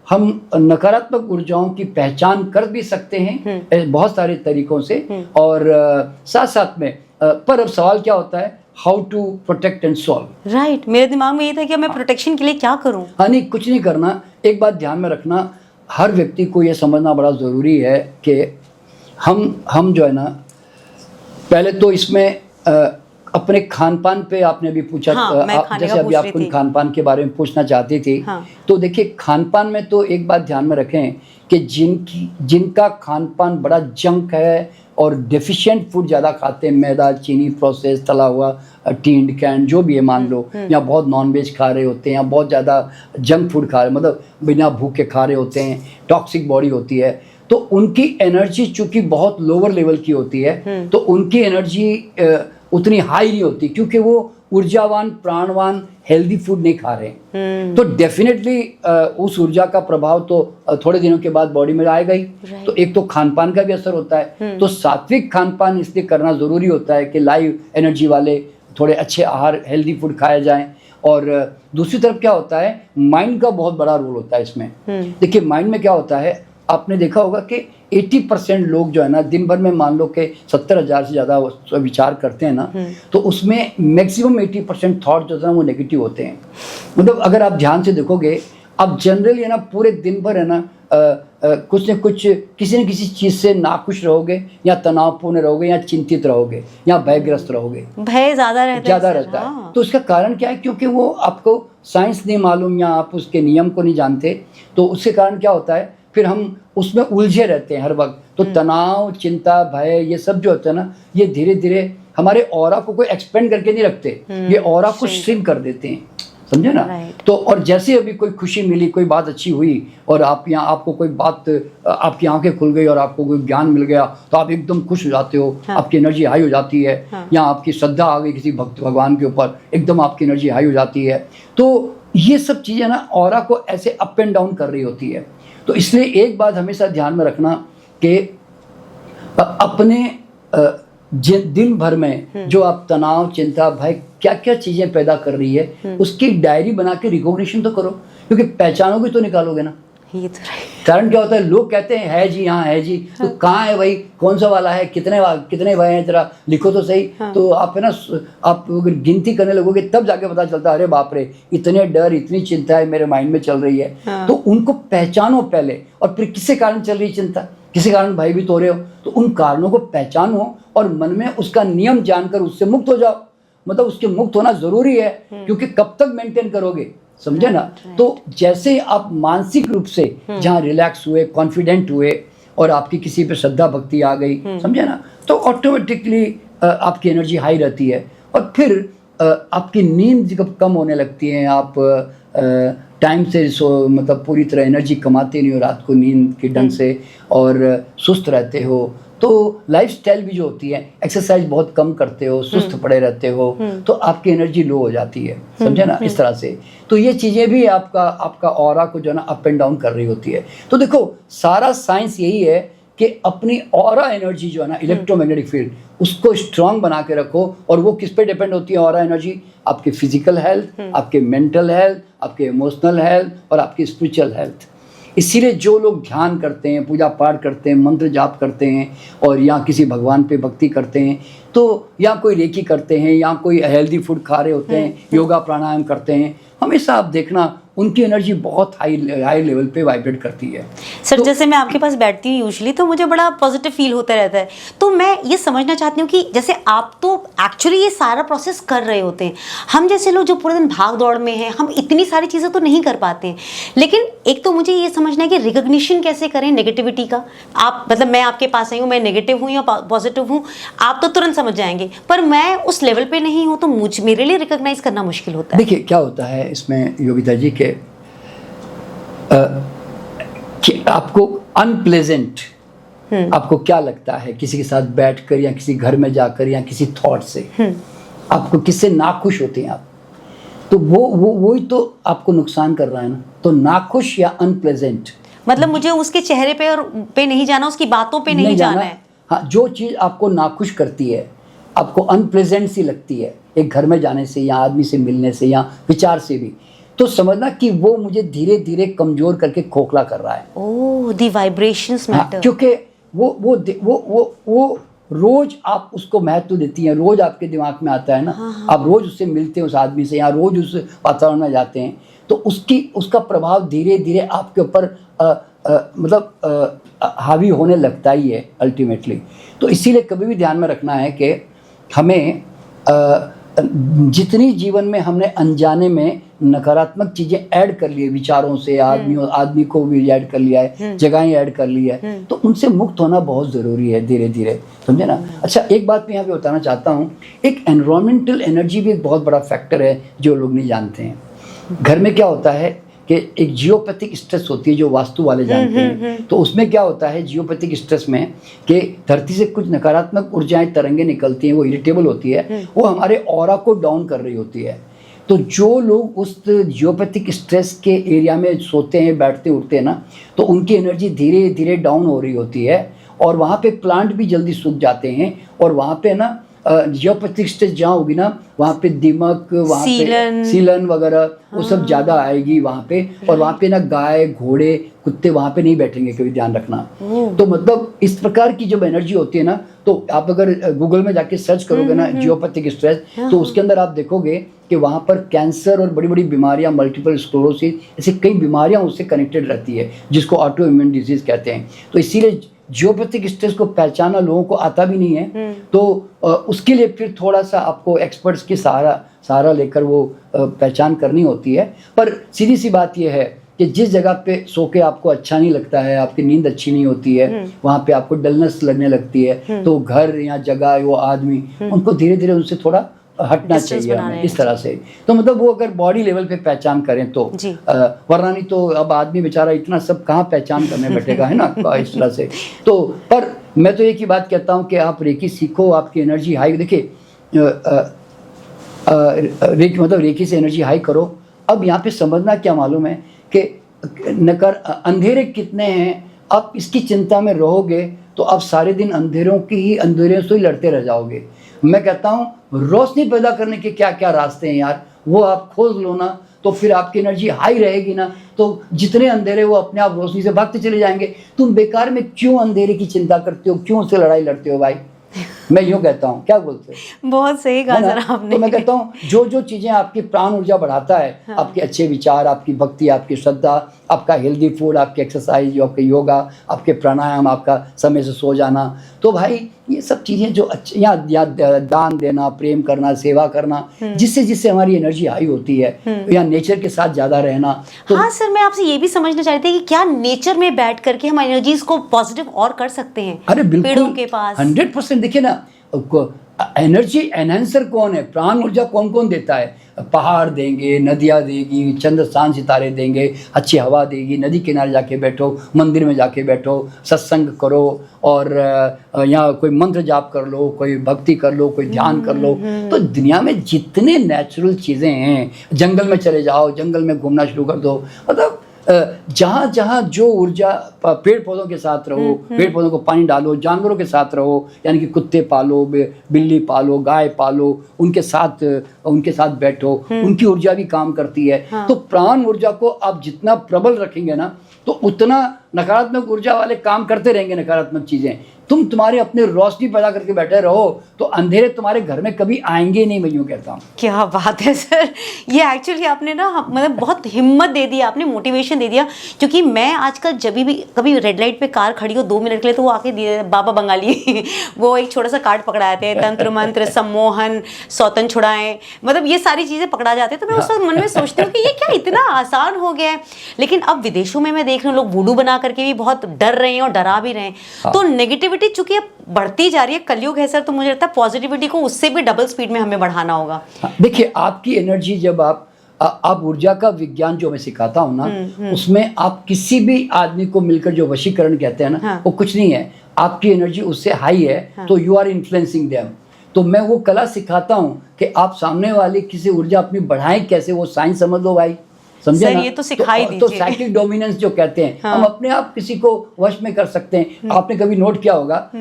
हम नकारात्मक ऊर्जाओं की पहचान कर भी सकते हैं बहुत सारे तरीकों से, और साथ साथ में पर अब सवाल क्या होता है, how to protect and solve. Right, मेरे दिमाग में ये था कि मैं प्रोटेक्शन के लिए क्या करूं। हाँ नहीं, कुछ नहीं करना। एक बात ध्यान में रखना, हर व्यक्ति को ये समझना बड़ा ज़रूरी है कि हम जो है ना, पहले तो इसमें अपने खान पान पे आपने अभी पूछा, जैसे अभी आप कुछ खान पान के बारे में पूछना चाहती थी। तो देखिए खान पान में तो एक बात ध्यान में रखें कि जिनका खान पान बड़ा जंक है और डेफिशिएंट फूड ज़्यादा खाते हैं, मैदा, चीनी, प्रोसेस, तला हुआ, टीन्ड कैन जो भी है मान लो, या बहुत नॉनवेज खा रहे होते हैं, या बहुत ज़्यादा जंक फूड खा रहे, मतलब बिना भूखे खा रहे होते हैं, टॉक्सिक बॉडी होती है, तो उनकी एनर्जी चूँकि बहुत लोअर लेवल की होती है, तो उनकी एनर्जी उतनी हाई नहीं होती क्योंकि वो ऊर्जावान, प्राणवान, हेल्दी फूड नहीं खा रहे। तो डेफिनेटली उस ऊर्जा का प्रभाव तो थोड़े दिनों के बाद बॉडी में आएगा ही। तो एक तो खान पान का भी असर होता है। तो सात्विक खान पान इसलिए करना ज़रूरी होता है कि लाइव एनर्जी वाले थोड़े अच्छे आहार, हेल्दी फूड खाए जाएं। और दूसरी तरफ क्या होता है, माइंड का बहुत बड़ा रोल होता है इसमें। देखिए माइंड में क्या होता है, आपने देखा होगा कि 80% लोग जो है ना दिन भर में मान लो कि 70,000 से ज़्यादा विचार करते हैं ना, तो उसमें मैक्सिमम 80% थॉट जो है ना वो नेगेटिव होते हैं। मतलब अगर आप ध्यान से देखोगे, आप जनरली है ना पूरे दिन भर है ना कुछ न कुछ किसी न किसी चीज़ से नाखुश रहोगे, या तनावपूर्ण रहोगे, या चिंतित रहोगे, या भयग्रस्त रहोगे। भय ज़्यादा रहता है। तो उसका कारण क्या है, क्योंकि वो आपको साइंस नहीं मालूम या आप उसके नियम को नहीं जानते। तो उसके कारण क्या होता है, फिर हम उसमें उलझे रहते हैं हर वक्त। तो तनाव, चिंता, भय, ये सब जो होता है ना, ये धीरे धीरे हमारे ऑरा को कोई एक्सपेंड करके नहीं रखते, ये ऑरा को श्रिंक कर देते हैं, समझे ना। तो और जैसे अभी कोई खुशी मिली, कोई बात अच्छी हुई, और आपको कोई बात, आपकी आंखें खुल गई और आपको कोई ज्ञान मिल गया, तो आप एकदम खुश हो जाते हो, आपकी एनर्जी हाई हो जाती है। या आपकी श्रद्धा आ गई किसी भगवान के ऊपर, एकदम आपकी एनर्जी हाई हो जाती है। तो ये सब चीज़ें ना ऑरा को ऐसे अप एंड डाउन कर रही होती है। तो इसलिए एक बात हमेशा ध्यान में रखना कि अपने दिन भर में जो आप तनाव, चिंता, भय, क्या क्या चीज़ें पैदा कर रही है, उसकी डायरी बना के रिकॉग्निशन तो करो, क्योंकि पहचानोगे तो निकालोगे ना। ये तो कारण क्या होता है, लोग कहते हैं है जी, यहाँ है जी, तो कहाँ है भाई, कौन सा वाला है, कितने भय हैं, जरा लिखो तो सही। तो आप है ना, आप अगर गिनती करने लगोगे तब जाके पता चलता है, अरे बाप रे, इतने डर, इतनी चिंता है मेरे माइंड में चल रही है। तो उनको पहचानो पहले, और फिर किसके कारण चल रही है चिंता, किसी कारण भयभीत हो रहे हो, तो उन कारणों को पहचानो और मन में उसका नियम जानकर उससे मुक्त हो जाओ। मतलब उसके मुक्त होना जरूरी है, क्योंकि कब तक मेंटेन करोगे, समझे ना। तो जैसे आप मानसिक रूप से जहाँ रिलैक्स हुए, कॉन्फिडेंट हुए, और आपकी किसी पे श्रद्धा भक्ति आ गई, समझे ना, तो ऑटोमेटिकली आपकी एनर्जी हाई रहती है। और फिर आपकी नींद जब कम होने लगती है, आप टाइम से मतलब पूरी तरह एनर्जी कमाते नहीं हो रात को नींद के ढंग से, और सुस्त रहते हो, तो लाइफस्टाइल भी जो होती है, एक्सरसाइज बहुत कम करते हो, सुस्त पड़े रहते हो, तो आपकी एनर्जी लो हो जाती है, समझे ना, इस तरह से। तो ये चीज़ें भी आपका ऑरा को जो है ना अप एंड डाउन कर रही होती है। तो देखो सारा साइंस यही है कि अपनी ऑरा एनर्जी जो है ना, इलेक्ट्रोमैग्नेटिक फील्ड, उसको स्ट्रांग बना के रखो। और वो किस पे डिपेंड होती है ऑरा एनर्जी? आपके फिजिकल हेल्थ, आपके मेंटल हेल्थ, आपके इमोशनल हेल्थ और आपकी स्पिरिचुअल हेल्थ। इसीलिए जो लोग ध्यान करते हैं, पूजा पाठ करते हैं, मंत्र जाप करते हैं, और या किसी भगवान पे भक्ति करते हैं, तो या कोई रेकी करते हैं, या कोई हेल्दी फूड खा रहे होते हैं, योगा प्राणायाम करते हैं, हमेशा आप देखना उनकी एनर्जी बहुत हाई लेवल पे वाइब्रेट करती है। सर तो, जैसे मैं आपके पास बैठती हूँ यूजुअली, तो मुझे बड़ा पॉजिटिव फील होता रहता है। तो मैं ये समझना चाहती हूँ कि जैसे आप तो एक्चुअली ये सारा प्रोसेस कर रहे होते हैं, हम जैसे लोग जो पूरे दिन भाग दौड़ में हैं, हम इतनी सारी चीज़ें तो नहीं कर पाते हैं। लेकिन एक तो मुझे ये समझना है कि रिकग्निशन कैसे करें नेगेटिविटी का। आप मतलब मैं आपके पास आई हूँ, मैं नेगेटिव हूँ या पॉजिटिव हूँ, आप तो तुरंत समझ जाएंगे, पर मैं उस लेवल पर नहीं हूँ, तो मेरे लिए रिकग्नाइज करना मुश्किल होता है। देखिए क्या होता है इसमें योगिता जी के कि आपको अनप्लेजेंट आपको क्या लगता है किसी के साथ बैठकर, या किसी घर में जाकर, या किसी थॉट से आपको किससे नाखुश होते हैं आप, तो वो ही तो आपको नुकसान कर रहा है ना। तो नाखुश या अनप्लेजेंट, मतलब मुझे उसके चेहरे पे नहीं जाना, उसकी बातों पे नहीं जाना है। हाँ, जो चीज़ आपको नाखुश करती है, आपको अनप्लेजेंट सी लगती है एक घर में जाने से, या आदमी से मिलने से, या विचार से भी, तो समझना कि वो मुझे धीरे धीरे कमजोर करके खोखला कर रहा है। ओह, द वाइब्रेशंस मैटर। क्योंकि वो रोज आप उसको महत्व देती हैं, रोज आपके दिमाग में आता है ना। हाँ। आप रोज उससे मिलते हैं उस आदमी से, या रोज उस वातावरण में जाते हैं, तो उसका प्रभाव धीरे धीरे आपके ऊपर मतलब हावी होने लगता ही है अल्टीमेटली। तो इसीलिए कभी भी ध्यान में रखना है कि हमें जितनी जीवन में हमने अनजाने में नकारात्मक चीजें ऐड कर ली है, विचारों से, आदमी को भी ऐड कर लिया है, जगहें ऐड कर ली है, तो उनसे मुक्त होना बहुत ज़रूरी है धीरे धीरे, समझे ना। अच्छा, एक बात मैं यहाँ पे बताना चाहता हूँ, एक एनवायरमेंटल एनर्जी भी एक बहुत बड़ा फैक्टर है जो लोग नहीं जानते हैं। घर में क्या होता है कि एक जियोपैथिक स्ट्रेस होती है जो वास्तु वाले जानते हैं। तो उसमें क्या होता है जियोपैथिक स्ट्रेस में कि धरती से कुछ नकारात्मक ऊर्जाएं, तरंगें निकलती हैं, वो इरिटेबल होती है, वो हमारे ऑरा को डाउन कर रही होती है। तो जो लोग उस जियोपैथिक स्ट्रेस के एरिया में सोते हैं, बैठते उठते हैं ना, तो उनकी एनर्जी धीरे धीरे डाउन हो रही होती है, और वहाँ पे प्लांट भी जल्दी सूख जाते हैं, और वहाँ पे ना जियोपैथिक स्ट्रेस जहाँ होगी ना, वहाँ पे दीमक, वहाँ पे सीलन वगैरह वो सब ज़्यादा आएगी वहाँ पे, और वहाँ पे ना गाय, घोड़े, कुत्ते वहाँ पे नहीं बैठेंगे, कभी ध्यान रखना। तो मतलब इस प्रकार की जब एनर्जी होती है ना, तो आप अगर गूगल में जाके सर्च करोगे ना जियोपैथिक स्ट्रेस, तो उसके अंदर आप देखोगे कि वहाँ पर कैंसर और बड़ी बड़ी बीमारियाँ, मल्टीपल स्क्लेरोसिस, ऐसी कई बीमारियाँ उससे कनेक्टेड रहती है, जिसको ऑटो इम्यून डिजीज कहते हैं। तो इसीलिए जियोपैथिक स्ट्रेस को पहचाना लोगों को आता भी नहीं है, तो उसके लिए फिर थोड़ा सा आपको एक्सपर्ट्स की सहारा लेकर वो पहचान करनी होती है। पर सीधी सी बात यह है कि जिस जगह पे सो के आपको अच्छा नहीं लगता है, आपकी नींद अच्छी नहीं होती है, वहाँ पे आपको डलनेस लगने लगती है, तो घर या जगह, वो आदमी, उनको धीरे धीरे उनसे थोड़ा हटना चाहिए हमें, इस तरह से। तो मतलब वो अगर बॉडी लेवल पे पहचान करें तो, वरना नहीं तो अब आदमी बेचारा इतना सब कहाँ पहचान करने बैठेगा, है ना, इस तरह से। तो पर मैं तो एक ही बात कहता हूँ कि आप रेकी सीखो, आपकी एनर्जी हाई, देखिए रेकी मतलब रेकी से एनर्जी हाई करो। अब यहाँ पे समझना क्या मालूम है कि अंधेरे कितने हैं, आप इसकी चिंता में रहोगे तो आप सारे दिन अंधेरों से ही लड़ते रह जाओगे। मैं कहता हूँ रोशनी पैदा करने के क्या क्या रास्ते हैं यार, वो आप खोज लो ना, तो फिर आपकी एनर्जी हाई रहेगी ना, तो जितने अंधेरे वो अपने आप रोशनी से भागते चले जाएंगे। तुम बेकार में क्यों अंधेरे की चिंता करते हो, क्यों उससे लड़ाई लड़ते हो भाई? मैं यूँ कहता हूँ, क्या बोलते हो? बहुत सही कहा सर आपने। तो मैं कहता हूँ जो चीज़ें आपकी प्राण ऊर्जा बढ़ाता है, हाँ। आपके अच्छे विचार, आपकी भक्ति, आपकी श्रद्धा, आपका हेल्दी फूड, आपकी एक्सरसाइज, आपके योगा, आपके प्राणायाम, आपका समय से सो जाना, तो भाई ये सब चीज़ें जो अच्छी, या दान देना, प्रेम करना, सेवा करना, जिससे हमारी एनर्जी हाई होती है, या नेचर के साथ ज़्यादा रहना। तो हाँ सर, मैं आपसे ये भी समझना चाहती थी कि क्या नेचर में बैठ करके हम एनर्जीज को पॉजिटिव और कर सकते हैं? अरे बिल्कुल, पेड़ों के पास 100%। देखिए ना, एनर्जी एनहेंसर कौन है? प्राण ऊर्जा कौन कौन देता है? पहाड़ देंगे, नदियाँ देगी, चंद्र चांद सितारे देंगे, अच्छी हवा देगी, नदी किनारे जाके बैठो, मंदिर में जाके बैठो, सत्संग करो, और यहाँ कोई मंत्र जाप कर लो, कोई भक्ति कर लो, कोई ध्यान कर लो। तो दुनिया में जितने नेचुरल चीज़ें हैं, जंगल में चले जाओ, जंगल में घूमना शुरू कर दो। मतलब जहाँ जहाँ जो ऊर्जा, पेड़ पौधों के साथ रहो, पेड़ पौधों को पानी डालो, जानवरों के साथ रहो, यानी कि कुत्ते पालो, बिल्ली पालो, गाय पालो, उनके साथ बैठो, उनकी ऊर्जा भी काम करती है। हाँ। तो प्राण ऊर्जा को आप जितना प्रबल रखेंगे ना, तो उतना नकारात्मक ऊर्जा वाले काम करते रहेंगे, नकारात्मक चीजें। तुम्हारे अपने रोशनी पैदा करके बैठे रहो तो अंधेरे तुम्हारे घर में कभी आएंगे नहीं, मैं यूँ कहता हूँ। क्या बात है सर, ये एक्चुअली आपने ना मतलब बहुत हिम्मत दे दी, आपने मोटिवेशन दे दिया। क्योंकि मैं आजकल जब भी कभी रेड लाइट पे कार खड़ी हो 2 मिनट के लिए, तो वो आके दिए बाबा बंगाली वो एक छोटा सा कार्ड पकड़ाते हैं, तंत्र मंत्र, सम्मोहन, सौतन छुड़ाएं, मतलब ये सारी चीज़ें पकड़ा जाते हैं। तो मैं उस वक्त मन में सोचती हूँ कि ये क्या इतना आसान हो गया है। लेकिन अब विदेशों में मैं देख रही हूँ लोग वूडू बना करके भी बहुत डर रहे हैं और डरा भी रहे हैं। तो नेगेटिविटी चूंकि अब बढ़ती जा रही है, कलयुग है सर, तो मुझे लगता है पॉजिटिविटी को उससे भी डबल स्पीड में हमें बढ़ाना होगा। देखिए, आपकी एनर्जी जब आप ऊर्जा का विज्ञान जो मैं सिखाता हूँ ना, उसमें आप किसी भी आदमी को मिलकर जो वशीकरण कहते हैं ना, हाँ। वो कुछ नहीं है। आपकी एनर्जी उससे हाई है, हाँ। तो यू आर इन्फ्लुएंसिंग देम। तो मैं वो कला सिखाता हूँ कि आप सामने वाले किसी ऊर्जा अपनी बढ़ाएं कैसे, वो साइंस समझ लो भाई, समझे ना? ये तो सिखाई तो साइकिक डोमिनेंस जो कहते हैं, हाँ। हम अपने आप किसी को वश में कर सकते हैं। आपने कभी नोट किया होगा,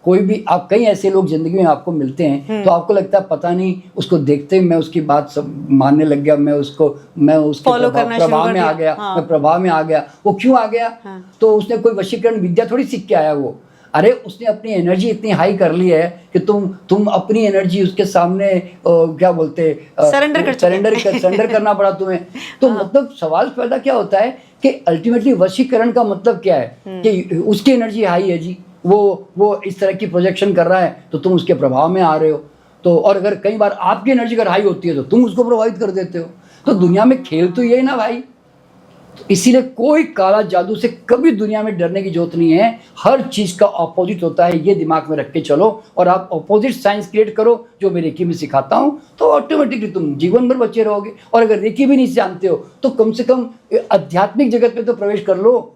कोई भी आप, कई ऐसे लोग जिंदगी में आपको मिलते हैं तो आपको लगता है पता नहीं, उसको देखते ही मैं उसकी बात सब मानने लग गया, मैं उसके प्रभाव में आ गया। हाँ। मैं प्रभाव में आ गया। वो क्यों आ गया? हाँ। तो उसने कोई वशीकरण विद्या थोड़ी सीख के आया वो। अरे उसने अपनी एनर्जी इतनी हाई कर ली है कि तुम अपनी एनर्जी उसके सामने क्या बोलते, सरेंडर करना पड़ा तुम्हें। तो मतलब सवाल पैदा क्या होता है कि अल्टीमेटली वशीकरण का मतलब क्या है कि उसकी एनर्जी हाई है जी, वो इस तरह की प्रोजेक्शन कर रहा है, तो तुम उसके प्रभाव में आ रहे हो। तो और अगर कई बार आपकी एनर्जी अगर हाई होती है तो तुम उसको प्रभावित कर देते हो। तो दुनिया में खेल तो ये ना भाई। तो इसीलिए कोई काला जादू से कभी दुनिया में डरने की जरूरत नहीं है। हर चीज का ऑपोजिट होता है, ये दिमाग में रख के चलो, और आप ऑपोजिट साइंस क्रिएट करो, जो मैं रेकी में सिखाता हूँ, तो ऑटोमेटिकली तुम जीवन भर बचे रहोगे। और अगर रेकी भी नहीं जानते हो तो कम से कम आध्यात्मिक जगत में तो प्रवेश कर लो।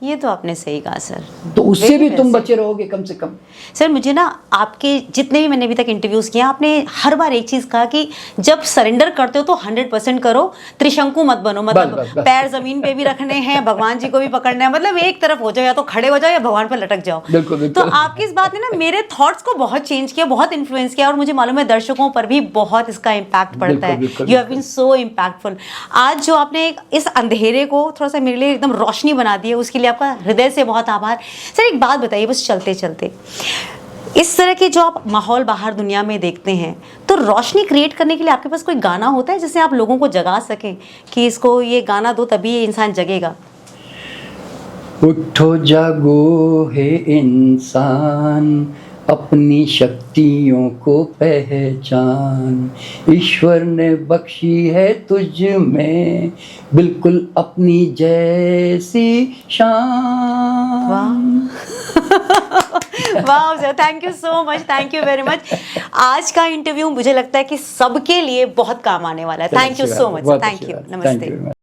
ये तो आपने सही कहा सर, तो उससे भी तुम बचे रहोगे कम से कम। सर मुझे ना आपके जितने भी मैंने अभी तक इंटरव्यूज किए, आपने हर बार एक चीज कहा कि जब सरेंडर करते हो तो 100% करो, त्रिशंकु मत बनो। मतलब बस। पैर जमीन पे भी रखने हैं, भगवान जी को भी पकड़ना है, मतलब एक तरफ हो जाओ, या तो खड़े हो जाओ या भगवान पर लटक जाओ। बिल्कुल। तो आपकी इस बात ने ना मेरे थॉट्स को बहुत चेंज किया, बहुत इन्फ्लुएंस किया, और मुझे मालूम है दर्शकों पर भी बहुत इसका इम्पैक्ट पड़ता है। You have been so impactful. आज जो आपने इस अंधेरे को थोड़ा सा मेरे लिए एकदम रोशनी बना दी है, उसके लिए आपका हृदय से बहुत आभार। सर एक बात बताइए, बस चलते चलते, इस तरह के जो आप माहौल बाहर दुनिया में देखते हैं, तो रोशनी क्रिएट करने के लिए आपके पास कोई गाना होता है जिससे आप लोगों को जगा सकें कि इसको ये गाना दो तभी ये इंसान जगेगा? उठो जागो हे इंसान, अपनी शक्तियों को पहचान, ईश्वर ने बख्शी है तुझ में बिल्कुल अपनी जैसी शान। वाह sir, thank you so much, thank you very much. आज का इंटरव्यू मुझे लगता है कि सबके लिए बहुत काम आने वाला है। Thank you so much, thank you, नमस्ते।